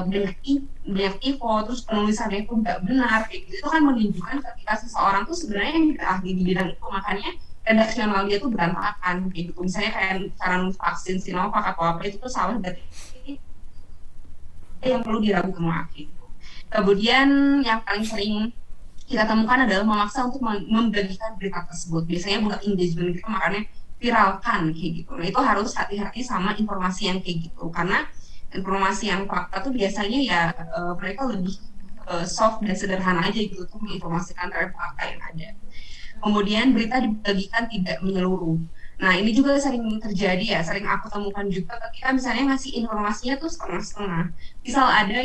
banyak info, terus penulisannya itu nggak benar, kayak gitu. Itu kan menunjukkan ketika seseorang tuh sebenarnya yang ahli di bidang itu, makanya redaksional dia tuh berantakan, kayak gitu. Misalnya kayak cara nulis vaksin Sinovac atau apa, itu tuh salah, berarti yang perlu diragukan lagi. Kemudian yang paling sering kita temukan adalah memaksa untuk membagikan berita tersebut. Biasanya buat engagement gitu, makanya viralkan kayak gitu. Nah, itu harus hati-hati sama informasi yang kayak gitu, karena informasi yang fakta tuh biasanya ya mereka lebih soft dan sederhana aja gitu untuk menginformasikan terhadap fakta yang ada. Kemudian berita dibagikan tidak menyeluruh. Nah, ini juga sering terjadi ya, sering aku temukan juga ketika misalnya ngasih informasinya tuh setengah-setengah. Misal ada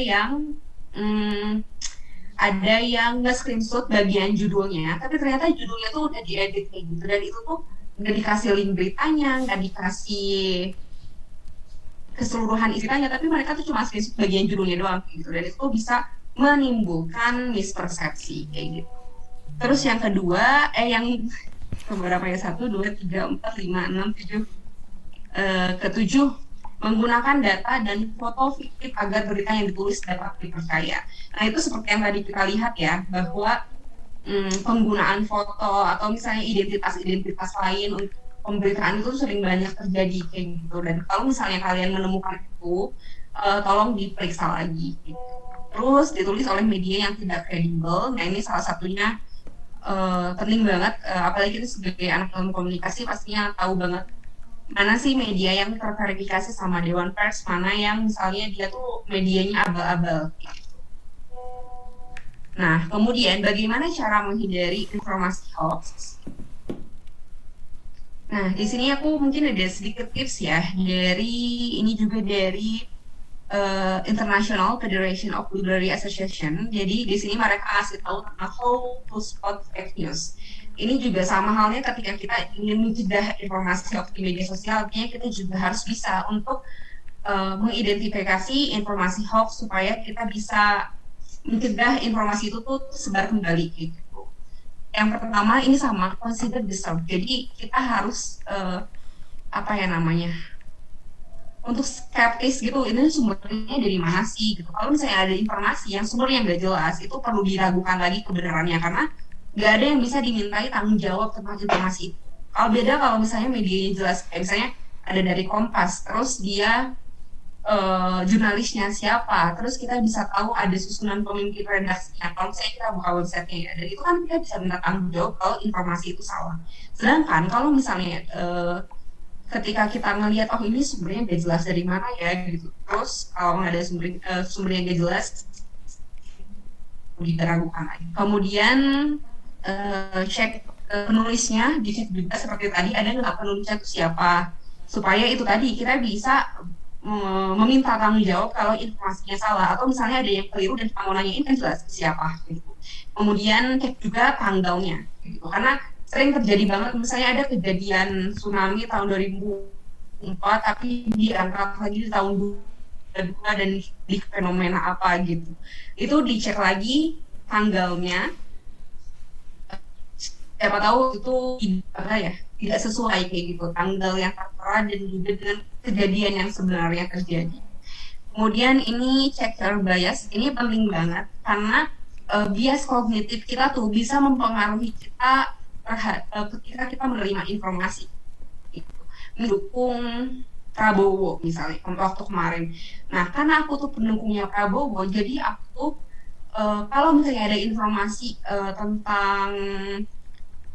yang nge-screenshot bagian judulnya, tapi ternyata judulnya tuh udah diedit kayak gitu, dan itu tuh nggak dikasih link beritanya, nggak dikasih keseluruhan isinya, tapi mereka tuh cuma screenshot bagian judulnya doang kayak gitu, dan itu bisa menimbulkan mispersepsi kayak gitu. Terus yang kedua, beberapa ya, 1, 2, 3, 4, 5, 6, 7 ketujuh, menggunakan data dan foto fiktif agar berita yang ditulis dapat dipercaya. Nah, itu seperti yang tadi kita lihat ya, bahwa penggunaan foto atau misalnya identitas lain untuk pemberitaan itu sering banyak terjadi kayak gitu. Dan kalau misalnya kalian menemukan itu, tolong diperiksa lagi gitu. Terus ditulis oleh media yang tidak kredibel. Nah, ini salah satunya penting banget, apalagi kita sebagai anak ilmu komunikasi pastinya tahu banget mana sih media yang terverifikasi sama Dewan Pers, mana yang misalnya dia tuh medianya abal-abal gitu. Nah, kemudian bagaimana cara menghindari informasi hoax? Nah, di sini aku mungkin ada sedikit tips ya, dari International Federation of Library Association. Jadi di sini mereka kasih tahu tentang how to spot fake news. Ini juga sama halnya ketika kita ingin mencegah informasi hoax di media sosial, artinya kita juga harus bisa untuk mengidentifikasi informasi hoax supaya kita bisa mencegah informasi itu tuh sebar kembali gitu. Yang pertama ini sama, consider the source. Jadi kita harus untuk skeptis gitu, ini sumbernya dari mana sih gitu. Kalau misalnya ada informasi yang sumbernya nggak jelas, itu perlu diragukan lagi kebenarannya, karena nggak ada yang bisa dimintai tanggung jawab tentang informasi itu. Kalau beda kalau misalnya medianya jelas, kayak misalnya ada dari Kompas, terus dia jurnalisnya siapa, terus kita bisa tahu ada susunan pemimpin redaksinya. Kalau misalnya kita buka websitenya ya, dan itu kan kita bisa minta tanggung jawab kalau informasi itu salah. Sedangkan kalau misalnya ketika kita ngelihat ini sumbernya nggak jelas dari mana ya gitu, terus kalau nggak ada sumbernya nggak jelas, diragukan lagi. Kemudian cek penulisnya, dicek juga seperti tadi ada nggak penulisnya itu siapa, supaya itu tadi kita bisa meminta tanggung jawab kalau informasinya salah, atau misalnya ada yang keliru dan kita mau nanyain kan jelas siapa gitu. Kemudian cek juga tanggalnya gitu, karena sering terjadi banget misalnya ada kejadian tsunami tahun 2004 tapi diangkat lagi di tahun 2002 dan di fenomena apa gitu, itu dicek lagi tanggalnya, siapa tahu itu tidak sesuai kayak gitu, tanggal yang tertera dan juga dengan kejadian yang sebenarnya terjadi. Kemudian ini check your bias, ini penting banget karena bias kognitif kita tuh bisa mempengaruhi kita ketika kita menerima informasi. Gitu. Mendukung Prabowo misalnya waktu kemarin. Nah karena aku tuh pendukungnya Prabowo, jadi aku tuh kalau misalnya ada informasi tentang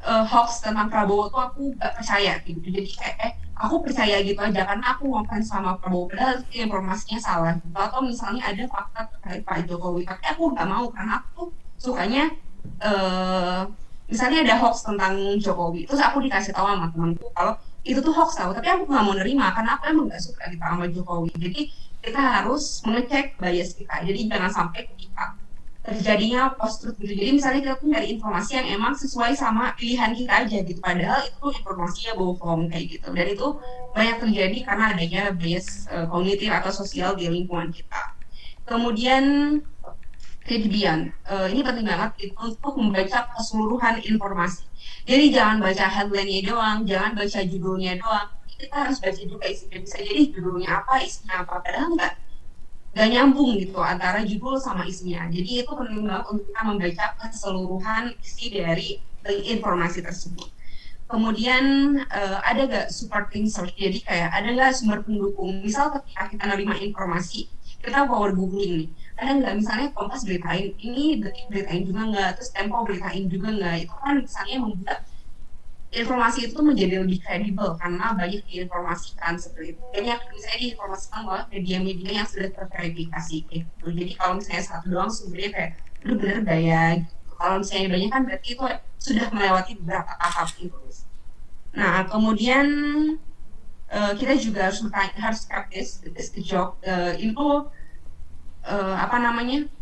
hoax tentang Prabowo tuh aku gak percaya gitu. Jadi kayak aku percaya gitu aja karena aku ngefans sama Prabowo padahal informasinya salah gitu. Atau misalnya ada fakta terkait Pak Jokowi tapi aku gak mau karena aku sukanya misalnya ada hoax tentang Jokowi terus aku dikasih tahu sama temanku kalau itu tuh hoax tahu tapi aku gak mau nerima karena aku emang gak suka gitu sama Jokowi. Jadi kita harus mengecek bias kita. Jadi jangan sampai kita terjadinya post-truth gitu. Jadi misalnya kita tuh nyari informasi yang emang sesuai sama pilihan kita aja gitu. Padahal itu informasinya bohong kayak gitu. Dan itu banyak terjadi karena adanya bias kognitif atau sosial di lingkungan kita. Kemudian kemudian ini penting banget itu untuk membaca keseluruhan informasi. Jadi jangan baca headline-nya doang, jangan baca judulnya doang. Kita harus baca juga isinya. Bisa jadi judulnya apa, isinya apa. Padahal nggak nyambung gitu antara judul sama isinya. Jadi itu penting banget untuk kita membaca keseluruhan isi dari informasi tersebut. Kemudian ada nggak supporting source? Jadi kayak ada nggak sumber pendukung? Misal ketika kita nerima informasi, kita power googling nih. Ada nggak misalnya Kompas beritain, ini Detik beritain juga nggak, terus Tempo beritain juga nggak? Itu kan misalnya membuat informasi itu menjadi lebih kredibel karena banyak diinformasikan seperti itu. Banyak misalnya diinformasikan oleh media-media yang sudah terverifikasi gitu. Jadi kalau misalnya satu doang sumbernya kayak lu bener gak ya gitu. Kalau misalnya banyak kan berarti itu sudah melewati beberapa tahap gitu. Nah kemudian kita juga harus skeptis the job itu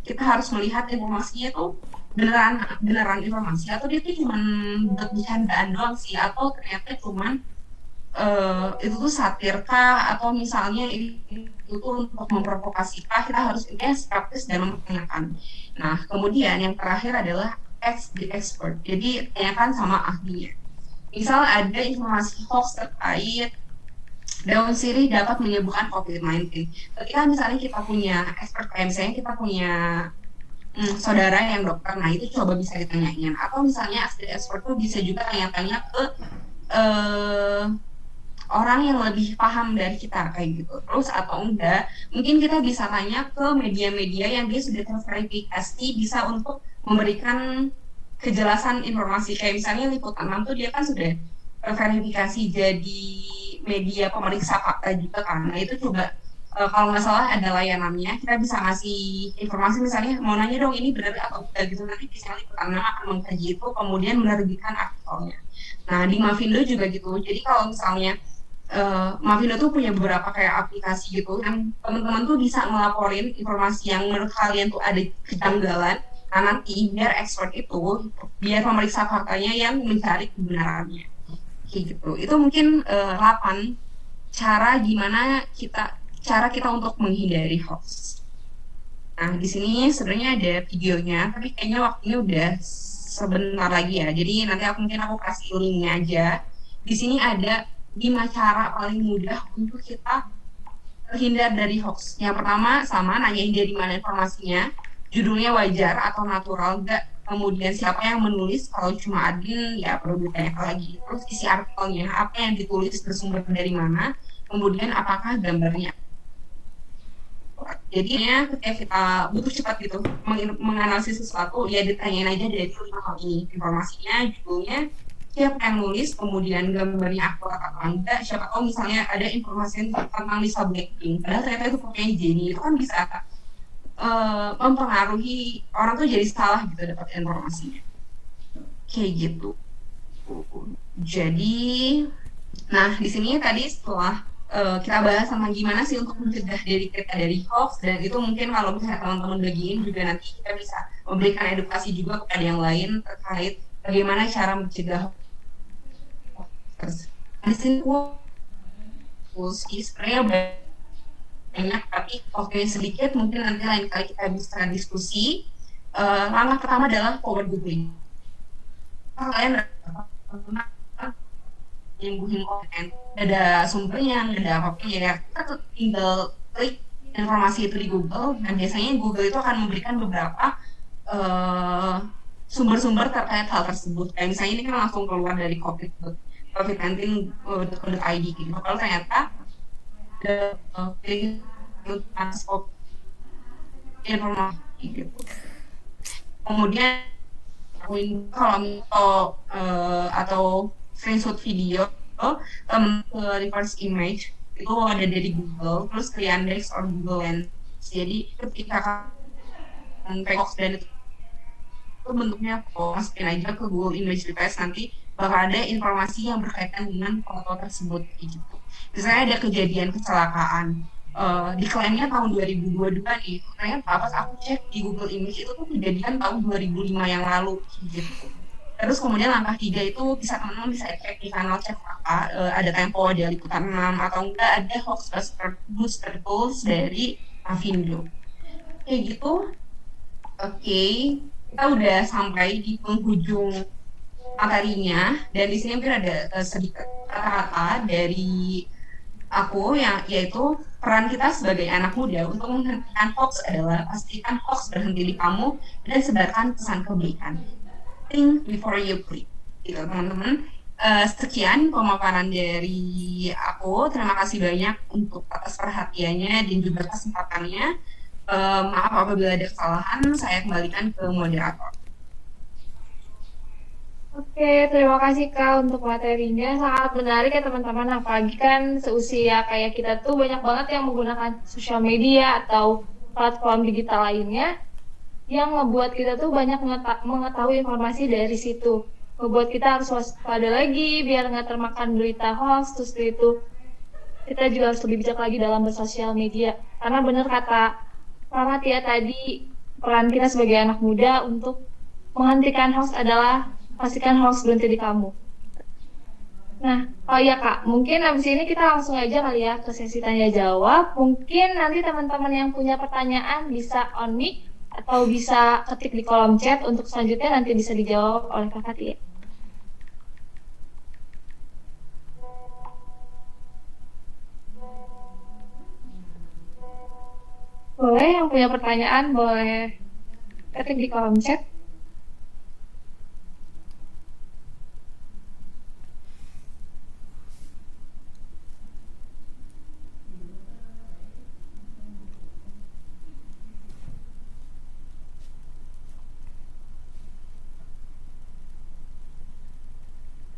kita harus melihat informasinya itu beneran informasi atau dia tuh cuma buat bercandaan doang sih atau ternyata cuman itu tuh satir kah atau misalnya itu tuh untuk memprovokasi kah. Kita harus skeptis dan mempertanyakan. Nah kemudian yang terakhir adalah ask the expert, jadi tanyakan sama ahlinya. Misal ada informasi hoax terkait daun sirih dapat menyembuhkan COVID-19. Ketika misalnya kita punya expert kayak misalnya kita punya saudara yang dokter, nah itu coba bisa ditanyain. Atau misalnya expert tuh bisa juga tanya-tanya ke orang yang lebih paham dari kita kayak gitu. Terus atau enggak, mungkin kita bisa tanya ke media-media yang dia sudah terverifikasi bisa untuk memberikan kejelasan informasi. Kayak misalnya Liputan 6 tuh dia kan sudah terverifikasi jadi media pemeriksa fakta juga kan. Nah itu coba kalau nggak salah ada layanannya, kita bisa ngasih informasi misalnya mau nanya dong ini benar atau tidak gitu, nanti misalnya Liputan akan mengkaji itu kemudian menerbitkan artikelnya. Nah di Mavindo juga gitu, jadi kalau misalnya Mavindo tuh punya beberapa kayak aplikasi gitu yang teman-teman tuh bisa ngelaporin informasi yang menurut kalian tuh ada kejanggalan. Nah nanti biar expert itu biar pemeriksa faktanya yang mencari kebenarannya kayak gitu. Itu mungkin 8 cara kita untuk menghindari hoax. Nah, di sini sebenarnya ada videonya, tapi kayaknya waktunya udah sebentar lagi ya. Jadi nanti aku kasih linknya aja. Di sini ada 5 cara paling mudah untuk kita terhindar dari hoax. Yang pertama sama nanyain dari mana informasinya, judulnya wajar atau natural enggak, kemudian siapa yang menulis, kalau cuma admin ya perlu ditanya lagi. Terus isi artikelnya, apa yang ditulis bersumber dari mana, kemudian apakah gambarnya. Jadinya ketika kita butuh cepat gitu menganalisis sesuatu, ya ditanyain aja dari 5 hal ini, informasinya, judulnya, siapa yang nulis, kemudian gambarnya akurat atau enggak, siapa tahu misalnya ada informasi tentang Lisa Blackpink, padahal ternyata itu pokoknya Jennie, itu kan bisa mempengaruhi orang tuh jadi salah gitu dapat informasinya kayak gitu. Jadi nah di sini tadi setelah kita bahas sama gimana sih untuk mencegah diri kita dari hoax, dan itu mungkin kalau misalnya teman-teman bagiin juga nanti kita bisa memberikan edukasi juga kepada yang lain terkait bagaimana cara mencegah hoax. Di sini sebenarnya banyak, tapi waktunya sedikit, mungkin nanti lain kali kita bisa diskusi. Langkah pertama adalah power googling. Kalian nyembuhin konten, ada sumbernya, ada apa-apa ya, kita tinggal klik informasi itu di Google, dan biasanya Google itu akan memberikan beberapa eh, sumber-sumber terkait hal tersebut. Kayak misalnya ini kan langsung keluar dari covid19.id gitu. Kalau ternyata ada transport informasi gitu. Kemudian kalau atau screenshot video reverse image itu ada dari Google, terus ke Yandex or Google Lens. Jadi ketika kalian rekoks dan itu bentuknya masukin aja ke Google Image Request, nanti bakal ada informasi yang berkaitan dengan foto tersebut gitu. Misalnya ada kejadian kecelakaan diklaimnya tahun 2022 nih, ternyata pas aku cek di Google Image itu tuh kejadian tahun 2005 yang lalu gitu. Terus kemudian langkah 3 itu teman-teman bisa cek di kanal Cek Fakta, ada Tempo, ada Liputan 6, atau enggak ada Hoax Booster Tools dari Avindo. Kayak gitu. Oke, kita udah sampai di penghujung materinya, dan di sini mungkin ada sedikit kata-kata dari aku yang yaitu peran kita sebagai anak muda untuk menghentikan hoax adalah pastikan hoax berhenti di kamu dan sebarkan pesan kebaikan. Think before you click, gitu teman-teman. Sekian pemaparan dari aku. Terima kasih banyak untuk atas perhatiannya dan juga kesempatannya. Maaf apabila ada kesalahan, saya kembalikan ke moderator. Oke, terima kasih Kak untuk materinya. Sangat menarik ya teman-teman. Apalagi kan seusia kayak kita tuh banyak banget yang menggunakan sosial media atau platform digital lainnya yang ngebuat kita tuh banyak mengetahui informasi dari situ. Ngebuat kita harus waspada lagi biar nggak termakan berita hoax. Terus itu kita juga harus lebih bijak lagi dalam bersosial media. Karena benar kata Mama Tia tadi, peran kita sebagai anak muda untuk menghentikan hoax adalah pastikan hoax berhenti di kamu. Nah, oh iya Kak, mungkin abis ini kita langsung aja kali ya ke sesi tanya jawab. Mungkin nanti teman-teman yang punya pertanyaan bisa on mic atau bisa ketik di kolom chat untuk selanjutnya nanti bisa dijawab oleh Kakak Tia. Boleh yang punya pertanyaan boleh ketik di kolom chat.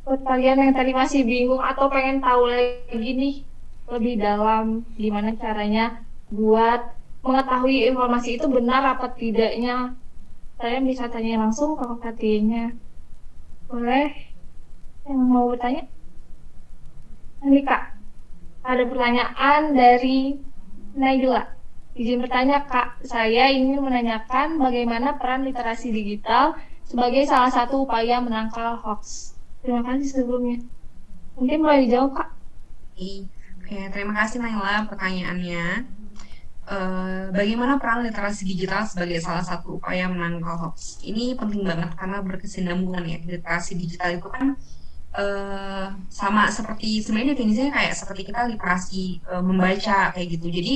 Buat kalian yang tadi masih bingung atau pengen tahu lagi nih lebih dalam gimana caranya buat mengetahui informasi itu benar apa tidaknya, kalian bisa tanya langsung ke Katianya. Boleh yang mau bertanya? Nanti Kak, ada pertanyaan dari Naila. Izin bertanya Kak, saya ingin menanyakan bagaimana peran literasi digital sebagai salah satu upaya menangkal hoax. Terima kasih sebelumnya. Mungkin boleh dijawab, Kak. Oke, terima kasih Naila pertanyaannya. Bagaimana peran literasi digital sebagai salah satu upaya menangkal hoax? Ini penting banget karena berkesinambungan ya. Literasi digital itu kan sama seperti sebenarnya definisinya kayak seperti kita literasi membaca kayak gitu. Jadi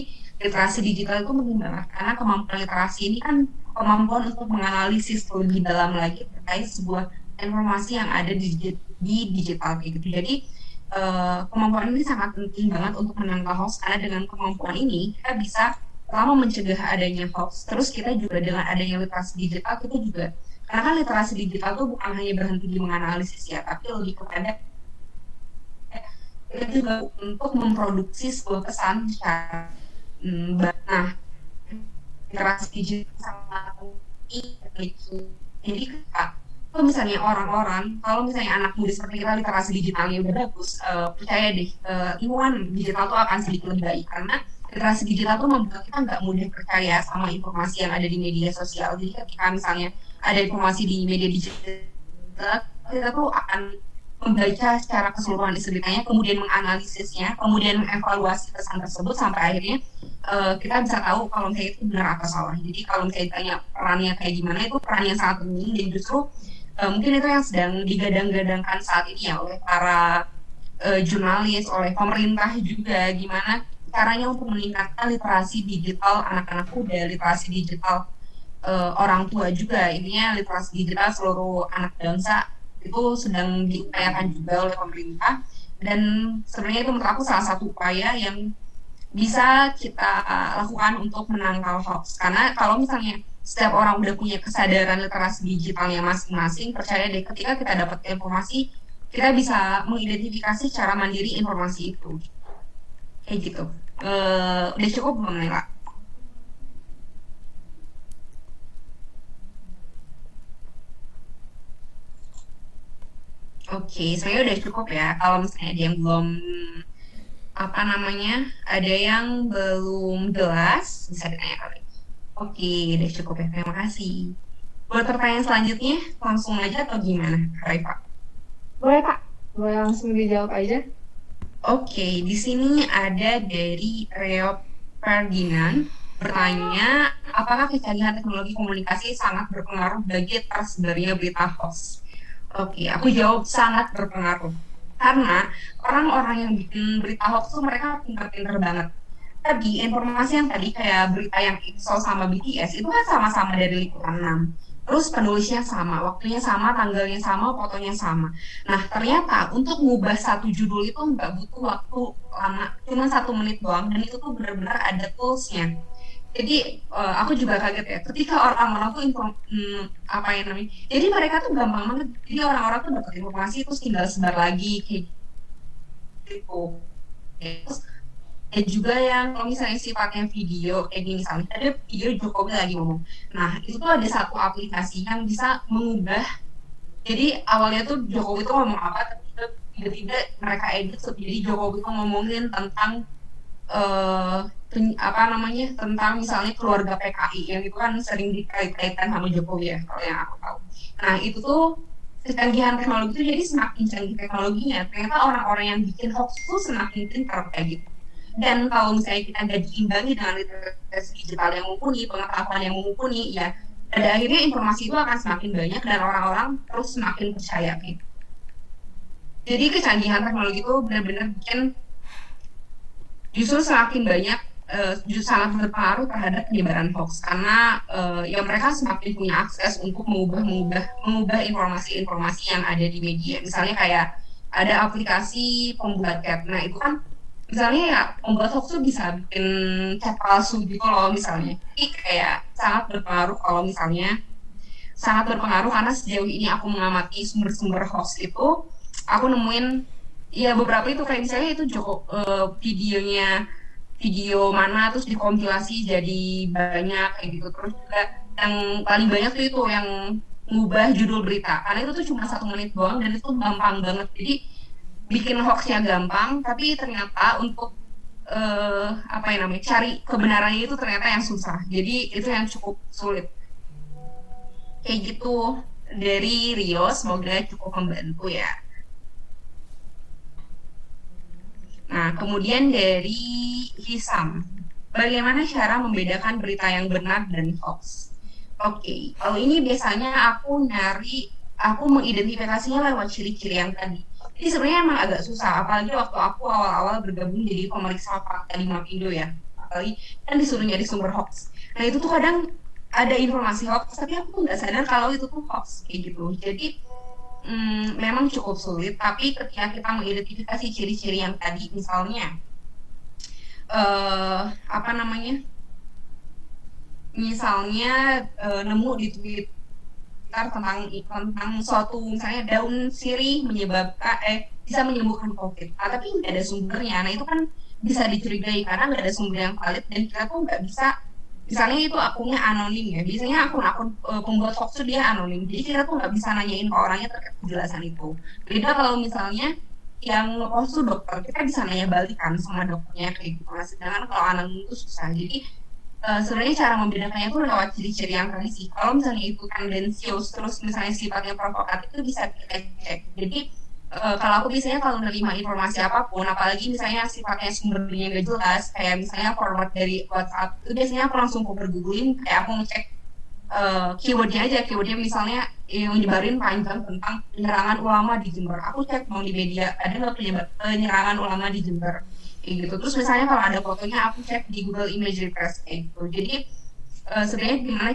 literasi digital itu penting banget karena kemampuan literasi ini kan kemampuan untuk menganalisis lebih dalam lagi terkait sebuah informasi yang ada di digital kayak gitu. Jadi kemampuan ini sangat penting banget untuk menangkal hoax karena dengan kemampuan ini kita bisa pertama mencegah adanya hoax. Terus kita juga dengan adanya literasi digital kita juga, karena kan literasi digital tuh bukan hanya berhenti di menganalisis ya, tapi lebih kepada kita juga untuk memproduksi sebuah pesan secara nah literasi digital sangat penting. Jadi kalau misalnya kalau misalnya anak muda seperti kita literasi digitalnya udah bagus, percaya deh lingkungan digital tuh akan sedikit lebih baik karena literasi digital tuh membuat kita nggak mudah percaya sama informasi yang ada di media sosial. Jadi ketika misalnya ada informasi di media digital, kita tuh akan membaca secara keseluruhan isi beritanya, kemudian menganalisisnya, kemudian mengevaluasi pesan tersebut sampai akhirnya kita bisa tahu kalau misalnya itu benar atau salah. Jadi kalau misalnya ditanya perannya kayak gimana, itu peran yang sangat penting dan justru mungkin itu yang sedang digadang-gadangkan saat ini ya oleh para jurnalis, oleh pemerintah juga, gimana caranya untuk meningkatkan literasi digital anak-anak muda, literasi digital orang tua juga. Ininya literasi digital seluruh anak bangsa itu sedang diupayakan juga oleh pemerintah, dan sebenarnya itu menurut aku salah satu upaya yang bisa kita lakukan untuk menangkal hoax. Karena kalau misalnya setiap orang udah punya kesadaran literasi digitalnya masing-masing, percaya deh ketika kita dapat informasi, kita bisa mengidentifikasi secara mandiri informasi itu. Kayak gitu. Udah cukup belum, Nela? Oke, sebenarnya udah cukup ya. Kalau misalnya ada yang belum apa namanya, ada yang belum jelas, bisa ditanya kali. Oke, udah cukup ya. Terima kasih. Buat pertanyaan selanjutnya, langsung aja atau gimana, Raifa? Boleh Kak, boleh langsung dijawab aja. Oke, di sini ada dari Reo Ferdinand bertanya, apakah kecanggihan teknologi komunikasi sangat berpengaruh bagi tersebarnya berita hoax? Oke, aku jawab sangat berpengaruh. Karena orang-orang yang bikin berita hoax tuh mereka pinter-pinter banget. Tadi informasi yang tadi kayak berita yang EXO sama BTS itu kan sama-sama dari liputan 6. Terus penulisnya sama, waktunya sama, tanggalnya sama, fotonya sama. Nah, ternyata untuk ngubah satu judul itu nggak butuh waktu lama, cuma 1 menit doang, dan itu tuh benar-benar ada toolsnya. Jadi aku juga kaget ya, ketika orang-orang tuh apa yang namanya, jadi mereka tuh gampang banget, jadi orang-orang tuh dapat informasi terus tinggal sebar lagi kayak gitu. Terus ada juga yang kalau misalnya sifatnya video kayak gini, misalnya ada video Jokowi lagi ngomong, nah itu tuh ada satu aplikasi yang bisa mengubah, jadi awalnya tuh Jokowi tuh ngomong apa, tapi tiba-tiba mereka edit jadi Jokowi tuh ngomongin tentang apa namanya, tentang misalnya keluarga PKI yang itu kan sering dikait-kaitkan sama Jokowi ya, kalau yang aku tahu. Nah itu tuh kecanggihan teknologi itu, jadi semakin canggih teknologinya, ternyata orang-orang yang bikin hoax tuh semakin pintar kayak gitu. Dan kalau misalnya kita nggak diimbangi dengan literasi digital yang mumpuni, pengetahuan yang mumpuni, ya pada akhirnya informasi itu akan semakin banyak dan orang-orang terus semakin percaya gitu. Jadi kecanggihan teknologi itu benar-benar bikin justru semakin banyak, justru sangat berpengaruh terhadap penyebaran hoax, karena ya mereka semakin punya akses untuk mengubah informasi-informasi yang ada di media. Misalnya kayak ada aplikasi pembuat chat, nah itu kan misalnya ya pembuat hoax tuh bisa bikin chat palsu gitu loh misalnya. Jadi kayak sangat berpengaruh, kalau misalnya sangat berpengaruh, karena sejauh ini aku mengamati sumber-sumber hoax itu, aku nemuin ya beberapa itu kayak misalnya itu videonya, video mana terus dikompilasi jadi banyak kayak gitu. Terus juga yang paling banyak tuh itu yang ngubah judul berita, karena itu tuh cuma 1 menit doang dan itu gampang banget. Jadi bikin hoaxnya gampang, tapi ternyata untuk apa yang namanya, cari kebenarannya itu ternyata yang susah. Jadi itu yang cukup sulit. Kayak gitu dari Rio, semoga cukup membantu ya. Nah, kemudian dari Hisam, bagaimana cara membedakan berita yang benar dan hoax? Oke, kalau ini biasanya aku mengidentifikasinya lewat ciri-ciri yang tadi. Jadi sebenarnya emang agak susah, apalagi waktu aku awal-awal bergabung jadi pemeriksa fakta di Mapindo ya, apalagi kan disuruh nyari sumber hoax. Nah itu tuh kadang ada informasi hoax, tapi aku tuh nggak sadar kalau itu tuh hoax kayak gitu. Jadi memang cukup sulit, tapi ketika kita mengidentifikasi ciri-ciri yang tadi, misalnya apa namanya, misalnya nemu di Twitter tentang suatu, misalnya daun sirih bisa menyembuhkan COVID, tapi nggak ada sumbernya. Nah itu kan bisa dicurigai karena nggak ada sumber yang valid, dan kita tuh nggak bisa, misalnya itu akunnya anonim ya, biasanya akun-akun pembuat hoax itu dia anonim, jadi kita tuh nggak bisa nanyain ke orangnya terkait kejelasan itu. Beda kalau misalnya yang ngepost tuh dokter, kita bisa nanya balikan sama dokternya kayak gitu. Nah, sedangkan kalau anonim itu susah. Jadi sebenarnya cara membedakannya itu lewat ciri-ciri yang tadi sih. Kalau misalnya itu tendensius, terus misalnya sifatnya provokatif, itu bisa kita cek. Jadi kalau aku biasanya kalau menerima informasi apapun, apalagi misalnya sifatnya sumbernya nggak jelas, kayak misalnya forward dari WhatsApp, itu biasanya aku langsung googling, kayak aku ngecek keywordnya aja, keywordnya misalnya yang nyebarin panjang tentang penyerangan ulama di Jember. Aku cek dong di media, ada nggak penyerangan ulama di Jember, kayak gitu. Terus misalnya kalau ada fotonya, aku cek di Google Image Request kayak gitu. Jadi sebenarnya gimana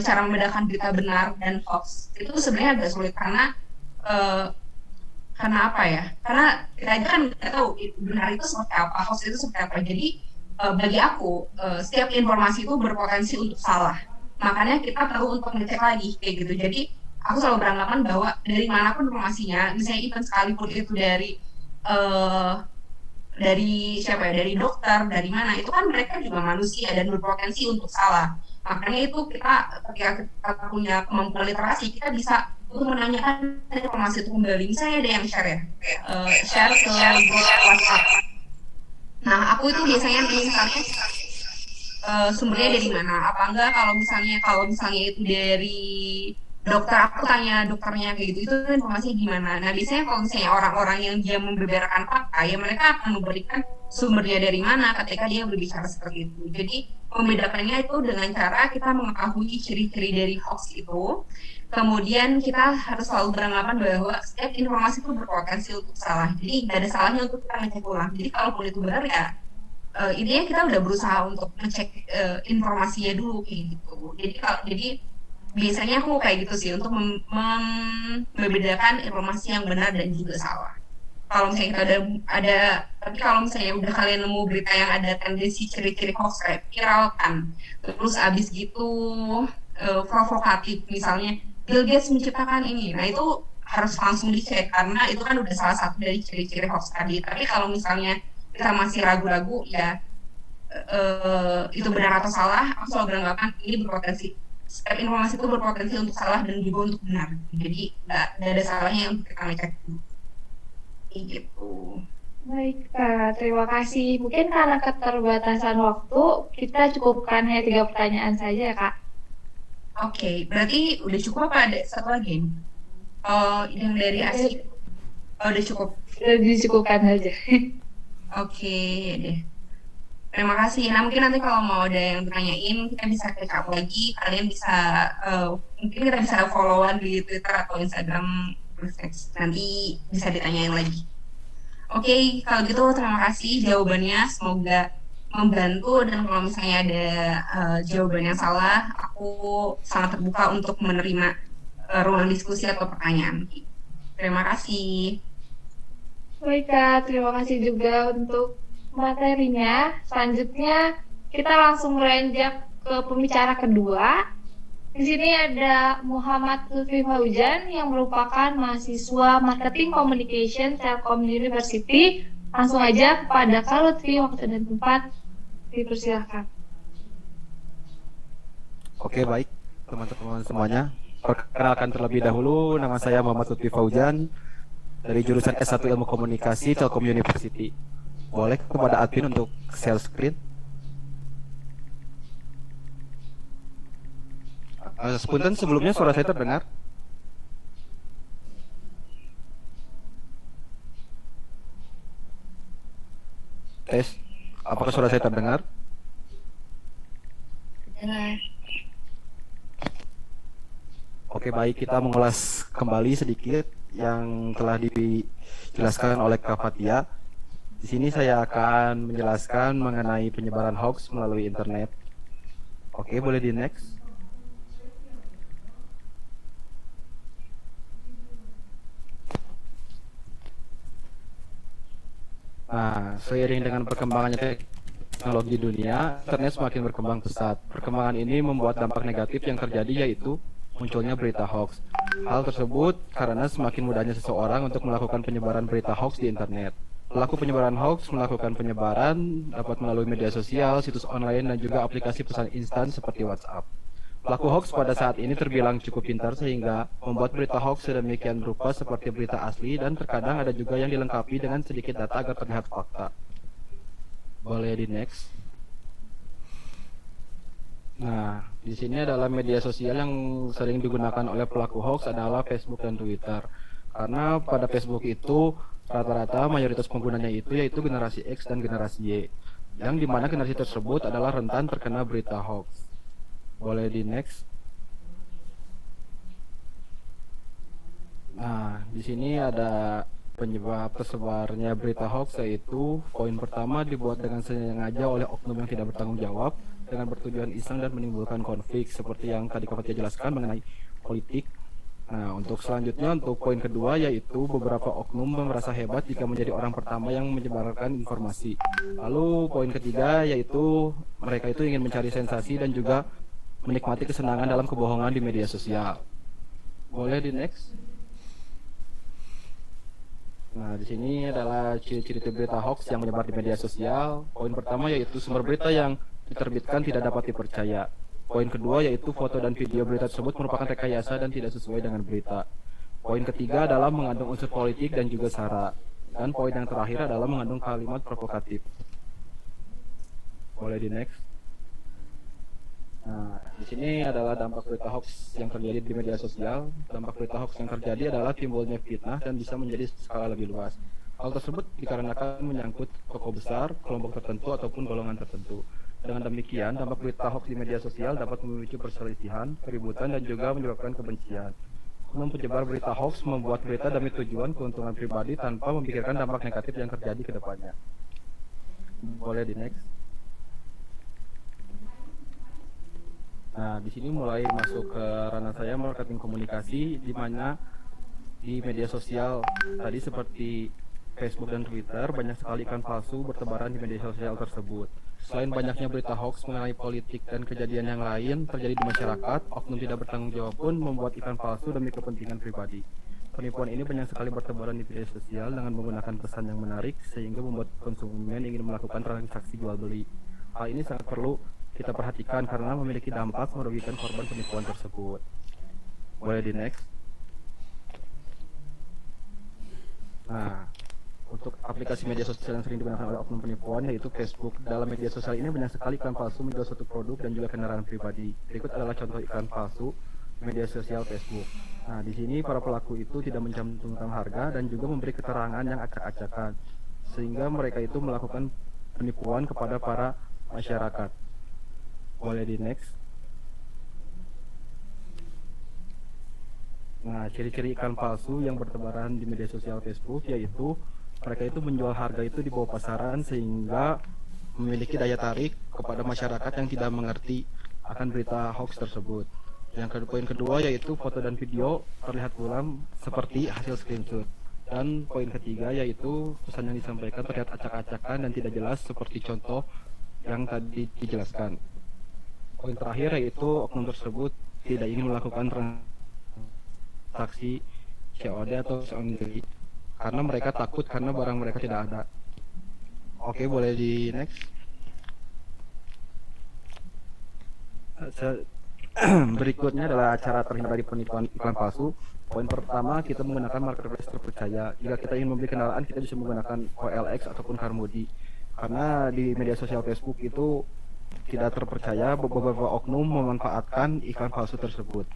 cara membedakan berita benar dan hoax itu sebenarnya agak sulit eh, karena apa ya? Karena kita aja kan nggak tahu benar itu seperti apa, hoax itu seperti apa. Jadi bagi aku setiap informasi itu berpotensi untuk salah. Makanya kita perlu untuk ngecek lagi kayak gitu. Jadi aku selalu beranggapan bahwa dari manapun informasinya, misalnya even sekalipun itu eh, dari siapa ya, dari dokter, dari mana, itu kan mereka juga manusia dan berpotensi untuk salah. Makanya itu kita ketika kita punya kemampuan literasi, kita bisa untuk menanyakan informasi itu kembali. Misalnya ada yang share ya, share ke grup WhatsApp. Nah, aku itu biasanya misalnya sumbernya dari mana? Apa enggak kalau misalnya itu dari dokter, aku tanya dokternya kayak gitu, itu informasinya gimana? Nah, biasanya kalau misalnya orang-orang yang dia membeberkan fakta, ya mereka akan memberikan sumbernya dari mana ketika dia berbicara seperti itu. Jadi membedakannya itu dengan cara kita mengetahui ciri-ciri dari hoax itu. Kemudian kita harus selalu beranggapan bahwa setiap informasi itu berpotensi untuk salah. Jadi nggak ada salahnya untuk kita ngecek ulang. Jadi kalaupun itu benar ya intinya kita udah berusaha untuk ngecek informasinya dulu kayak gitu. Jadi biasanya aku kayak gitu sih untuk membedakan informasi yang benar dan juga salah. Kalau misalnya kita tapi kalau misalnya udah kalian nemu berita yang ada tendensi ciri-ciri hoax kayak viral kan, terus abis gitu provokatif, misalnya Bill Gates menciptakan ini, nah itu harus langsung dicek karena itu kan udah salah satu dari ciri-ciri hoax tadi. Tapi kalau misalnya kita masih ragu-ragu, ya itu benar atau salah, aku selalu beranggapan ini berpotensi, setiap informasi itu berpotensi untuk salah dan juga untuk benar. Jadi nggak ada salahnya untuk kita ngecek dulu. Gitu. Baik, Kak. Terima kasih. Mungkin karena keterbatasan waktu, kita cukupkan hanya 3 pertanyaan saja, Kak. Oke, berarti udah cukup apa ada satu lagi? Oh, yang dari Asia. Oh, udah cukup. Sudah dicukupkan saja. Oke deh. Terima kasih. Nah, mungkin nanti kalau mau ada yang ditanyain, kita bisa catch up lagi. Kalian bisa, mungkin kita bisa follow-an di Twitter atau Instagram. Nanti bisa ditanyain lagi. Oke, kalau gitu terima kasih jawabannya. Semoga membantu, dan kalau misalnya ada jawaban yang salah, aku sangat terbuka untuk menerima ruang diskusi atau pertanyaan. Terima kasih. Baik, Kak. Terima kasih juga untuk materinya. Selanjutnya, kita langsung beranjak ke pembicara kedua. Di sini ada Muhammad Lutfi Fauzan yang merupakan mahasiswa Marketing Communication Telkom University. Langsung aja kepada Kak Lutfi, waktu dan tempat dipersilakan. Oke, baik teman-teman semuanya. Perkenalkan terlebih dahulu, nama saya Muhammad Lutfi Fauzan dari jurusan S1 Ilmu Komunikasi Telkom University. Boleh kepada admin untuk share screen. Sepunten sebelumnya suara saya terdengar? Tes, apakah suara saya terdengar? Dengar. Oke, baik, kita mengulas kembali sedikit yang telah dijelaskan oleh Kak Fatia. Di sini saya akan menjelaskan mengenai penyebaran hoax melalui internet. Oke, boleh di next. Nah, seiring dengan perkembangannya teknologi dunia, internet semakin berkembang pesat. Perkembangan ini membuat dampak negatif yang terjadi, yaitu munculnya berita hoax. Hal tersebut karena semakin mudahnya seseorang untuk melakukan penyebaran berita hoax di internet. Pelaku penyebaran hoax melakukan penyebaran dapat melalui media sosial, situs online, dan juga aplikasi pesan instan seperti WhatsApp. Pelaku hoax pada saat ini terbilang cukup pintar sehingga membuat berita hoax sedemikian rupa seperti berita asli, dan terkadang ada juga yang dilengkapi dengan sedikit data agar terlihat fakta. Boleh di next. Nah, di sini adalah media sosial yang sering digunakan oleh pelaku hoax adalah Facebook dan Twitter. Karena pada Facebook itu rata-rata mayoritas penggunanya itu yaitu generasi X dan generasi Y, yang dimana generasi tersebut adalah rentan terkena berita hoax. Boleh di next. Nah, di sini ada penyebab tersebarnya berita hoax, yaitu poin pertama dibuat dengan sengaja oleh oknum yang tidak bertanggung jawab dengan bertujuan iseng dan menimbulkan konflik seperti yang tadi Kak Fatia jelaskan mengenai politik. Nah, untuk selanjutnya untuk poin kedua yaitu beberapa oknum merasa hebat jika menjadi orang pertama yang menyebarkan informasi. Lalu poin ketiga yaitu mereka itu ingin mencari sensasi dan juga menikmati kesenangan dalam kebohongan di media sosial. Boleh di next? Nah, di sini adalah ciri-ciri berita hoax yang menyebar di media sosial. Poin pertama yaitu sumber berita yang diterbitkan tidak dapat dipercaya. Poin kedua yaitu foto dan video berita tersebut merupakan rekayasa dan tidak sesuai dengan berita. Poin ketiga adalah mengandung unsur politik dan juga sara. Dan poin yang terakhir adalah mengandung kalimat provokatif. Boleh di next? Nah, di sini adalah dampak berita hoax yang terjadi di media sosial. Dampak berita hoax yang terjadi adalah timbulnya fitnah dan bisa menjadi skala lebih luas. Hal tersebut dikarenakan menyangkut tokoh besar, kelompok tertentu, ataupun golongan tertentu. Dengan demikian, dampak berita hoax di media sosial dapat memicu perselisihan, keributan, dan juga menyebabkan kebencian. Oknum penyebar berita hoax membuat berita demi tujuan keuntungan pribadi tanpa memikirkan dampak negatif yang terjadi ke depannya. Boleh di next? Nah, di sini mulai masuk ke ranah saya marketing komunikasi, di mana di media sosial tadi seperti Facebook dan Twitter banyak sekali iklan palsu bertebaran di media sosial tersebut. Selain banyaknya berita hoax mengenai politik dan kejadian yang lain terjadi di masyarakat, oknum tidak bertanggung jawab pun membuat iklan palsu demi kepentingan pribadi. Penipuan ini banyak sekali bertebaran di media sosial dengan menggunakan pesan yang menarik sehingga membuat konsumen ingin melakukan transaksi jual beli. Hal ini sangat perlu kita perhatikan karena memiliki dampak merugikan korban penipuan tersebut. Boleh di next? Nah, untuk aplikasi media sosial yang sering digunakan oleh oknum penipuan yaitu Facebook. Dalam media sosial ini banyak sekali iklan palsu menjual suatu produk dan juga kendaraan pribadi. Berikut adalah contoh iklan palsu di media sosial Facebook. Nah, di sini para pelaku itu tidak mencantumkan harga dan juga memberi keterangan yang acak-acakan, sehingga mereka itu melakukan penipuan kepada para masyarakat. Boleh di next? Nah, ciri-ciri iklan palsu yang bertebaran di media sosial Facebook yaitu mereka itu menjual harga itu di bawah pasaran sehingga memiliki daya tarik kepada masyarakat yang tidak mengerti akan berita hoax tersebut. Yang poin kedua yaitu foto dan video terlihat buram seperti hasil screenshot. Dan poin ketiga yaitu pesan yang disampaikan terlihat acak-acakan dan tidak jelas seperti contoh yang tadi dijelaskan. Poin terakhir yaitu oknum tersebut tidak ingin melakukan transaksi COD atau on delivery karena mereka takut karena barang mereka tidak ada. Oke, boleh di next. Berikutnya adalah cara terhindar dari penipuan iklan palsu. Poin pertama, kita menggunakan marketplace terpercaya. Jika kita ingin membeli kendaraan, kita bisa menggunakan OLX ataupun Carmudi. Karena di media sosial Facebook itu tidak terpercaya, beberapa oknum memanfaatkan iklan palsu tersebut.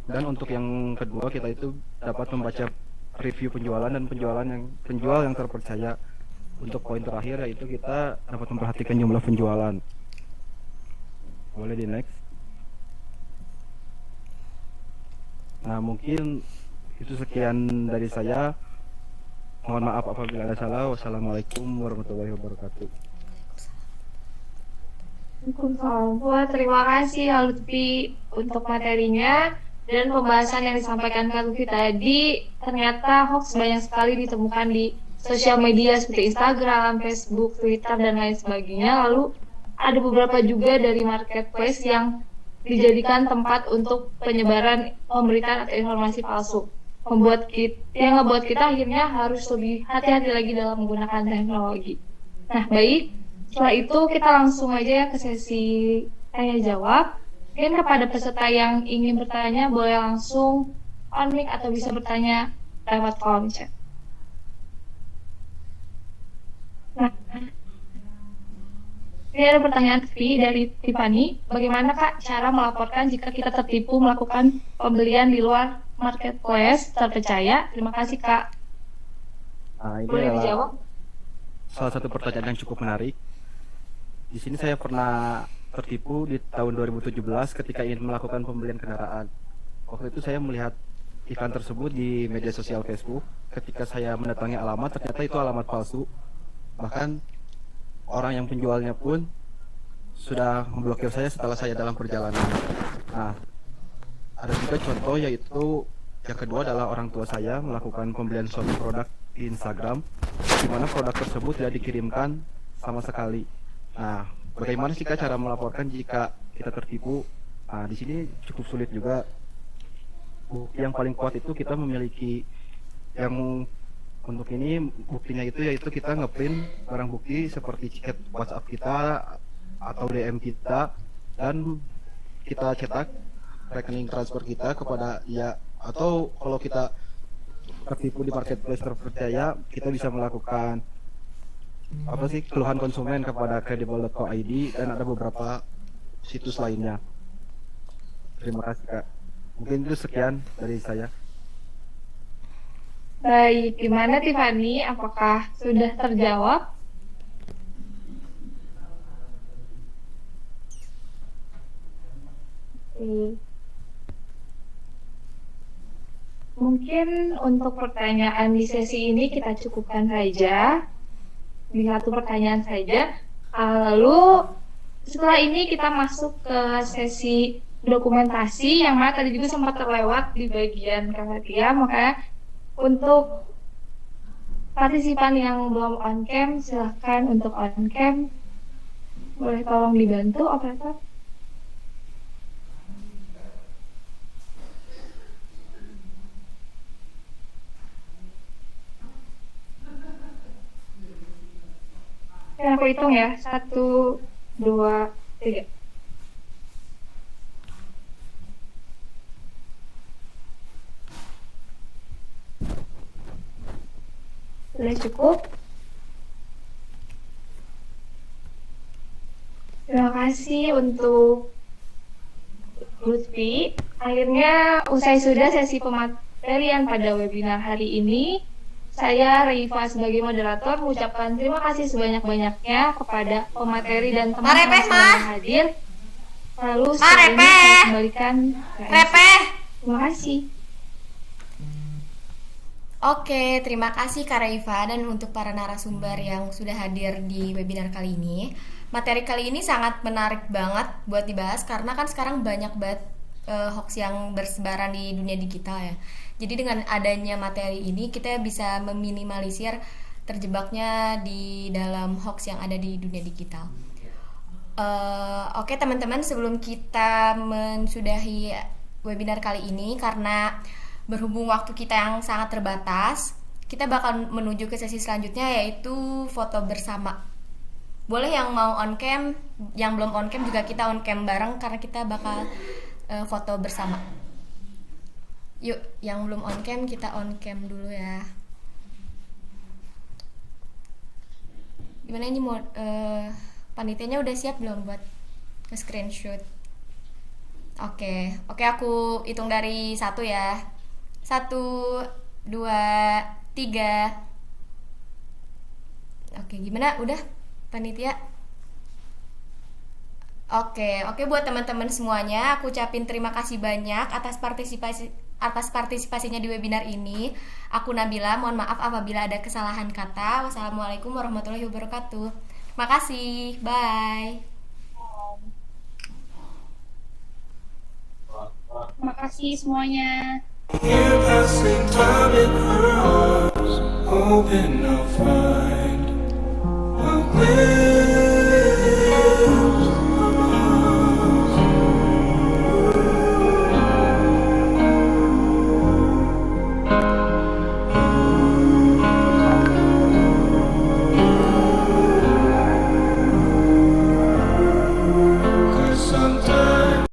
Dan untuk yang kedua, kita itu dapat membaca review penjualan dan penjual yang terpercaya. Untuk poin terakhir yaitu kita dapat memperhatikan jumlah penjualan. Boleh di next. Nah, mungkin itu sekian dari saya. Mohon maaf apabila ada salah. Wassalamualaikum warahmatullahi wabarakatuh. Waalaikumsalam. Wah, terima kasih Lutfi untuk materinya dan pembahasan yang disampaikan Kak Lutfi tadi. Ternyata hoax banyak sekali ditemukan di sosial media seperti Instagram, Facebook, Twitter, dan lain sebagainya. Lalu ada beberapa juga dari marketplace yang dijadikan tempat untuk penyebaran pemberitaan atau informasi palsu. Ngebuat kita akhirnya harus lebih hati-hati lagi dalam menggunakan teknologi. Nah, baik. Setelah itu kita langsung aja ke sesi tanya jawab. Mungkin kepada peserta yang ingin bertanya boleh langsung on mic atau bisa bertanya lewat kolom chat. Nah, ini ada pertanyaan dari Tiffany. Bagaimana Kak cara melaporkan jika kita tertipu melakukan pembelian di luar marketplace terpercaya? Terima kasih Kak. Nah, ini Boleh adalah dijawab? salah satu pertanyaan yang cukup menarik. Di sini saya pernah tertipu di tahun 2017 ketika ingin melakukan pembelian kendaraan. Waktu itu saya melihat iklan tersebut di media sosial Facebook. Ketika saya mendatangi alamat, ternyata itu alamat palsu. Bahkan orang yang penjualnya pun sudah memblokir saya setelah saya dalam perjalanan. Nah, ada juga contoh, yaitu yang kedua adalah orang tua saya melakukan pembelian suatu produk di Instagram, di mana produk tersebut tidak dikirimkan sama sekali. Nah, bagaimana sih Kak cara melaporkan jika kita tertipu? Nah, di sini cukup sulit juga. Bukti yang paling kuat itu kita memiliki yang untuk ini buktinya itu yaitu kita ngeprint barang bukti seperti chat WhatsApp kita atau DM kita, dan kita cetak rekening transfer kita kepada dia, atau kalau kita tertipu di marketplace terpercaya, kita bisa melakukan keluhan konsumen kepada credible.co.id dan ada beberapa situs lainnya. Terima kasih Kak. Mungkin itu sekian dari saya. Baik, gimana Tiffany? Apakah sudah terjawab? Oke. Mungkin untuk pertanyaan di sesi ini kita cukupkan saja di satu pertanyaan saja. Lalu setelah ini kita masuk ke sesi dokumentasi yang mana tadi juga sempat terlewat di bagian kafeteria. Maka untuk partisipan yang belum on cam, silahkan untuk on cam. Boleh tolong dibantu operator? Ya, aku hitung ya. 1, 2, 3. Sudah cukup? Terima kasih untuk Lutfi. Akhirnya usai sudah sesi pematerian pada webinar hari ini. Saya, Reifa, sebagai moderator mengucapkan terima kasih sebanyak-banyaknya kepada pemateri dan teman-teman semua yang hadir. Lalu setelah ini saya kembalikan ke MC. Terima kasih. Oke, terima kasih Kak Reifa dan untuk para narasumber yang sudah hadir di webinar kali ini. Materi kali ini sangat menarik banget buat dibahas karena kan sekarang banyak banget hoax yang bersebaran di dunia digital ya. Jadi dengan adanya materi ini kita bisa meminimalisir terjebaknya di dalam hoax yang ada di dunia digital. Oke teman-teman, sebelum kita mensudahi webinar kali ini karena berhubung waktu kita yang sangat terbatas, kita bakal menuju ke sesi selanjutnya yaitu foto bersama. Boleh yang mau on cam, yang belum on cam juga kita on cam bareng karena kita bakal foto bersama. Yuk, yang belum on cam kita on cam dulu ya. Gimana ini mau panitianya udah siap belum buat nge-screenshot? Oke, aku hitung dari 1 ya. 1, 2, 3. Oke, gimana? Udah panitia? Oke, buat teman-teman semuanya, aku ucapin terima kasih banyak atas partisipasinya di webinar ini. Aku Nabila, mohon maaf apabila ada kesalahan kata. Wassalamualaikum warahmatullahi wabarakatuh. Terima kasih, bye. Terima kasih semuanya. Here passing time in her arms, hoping I'll find a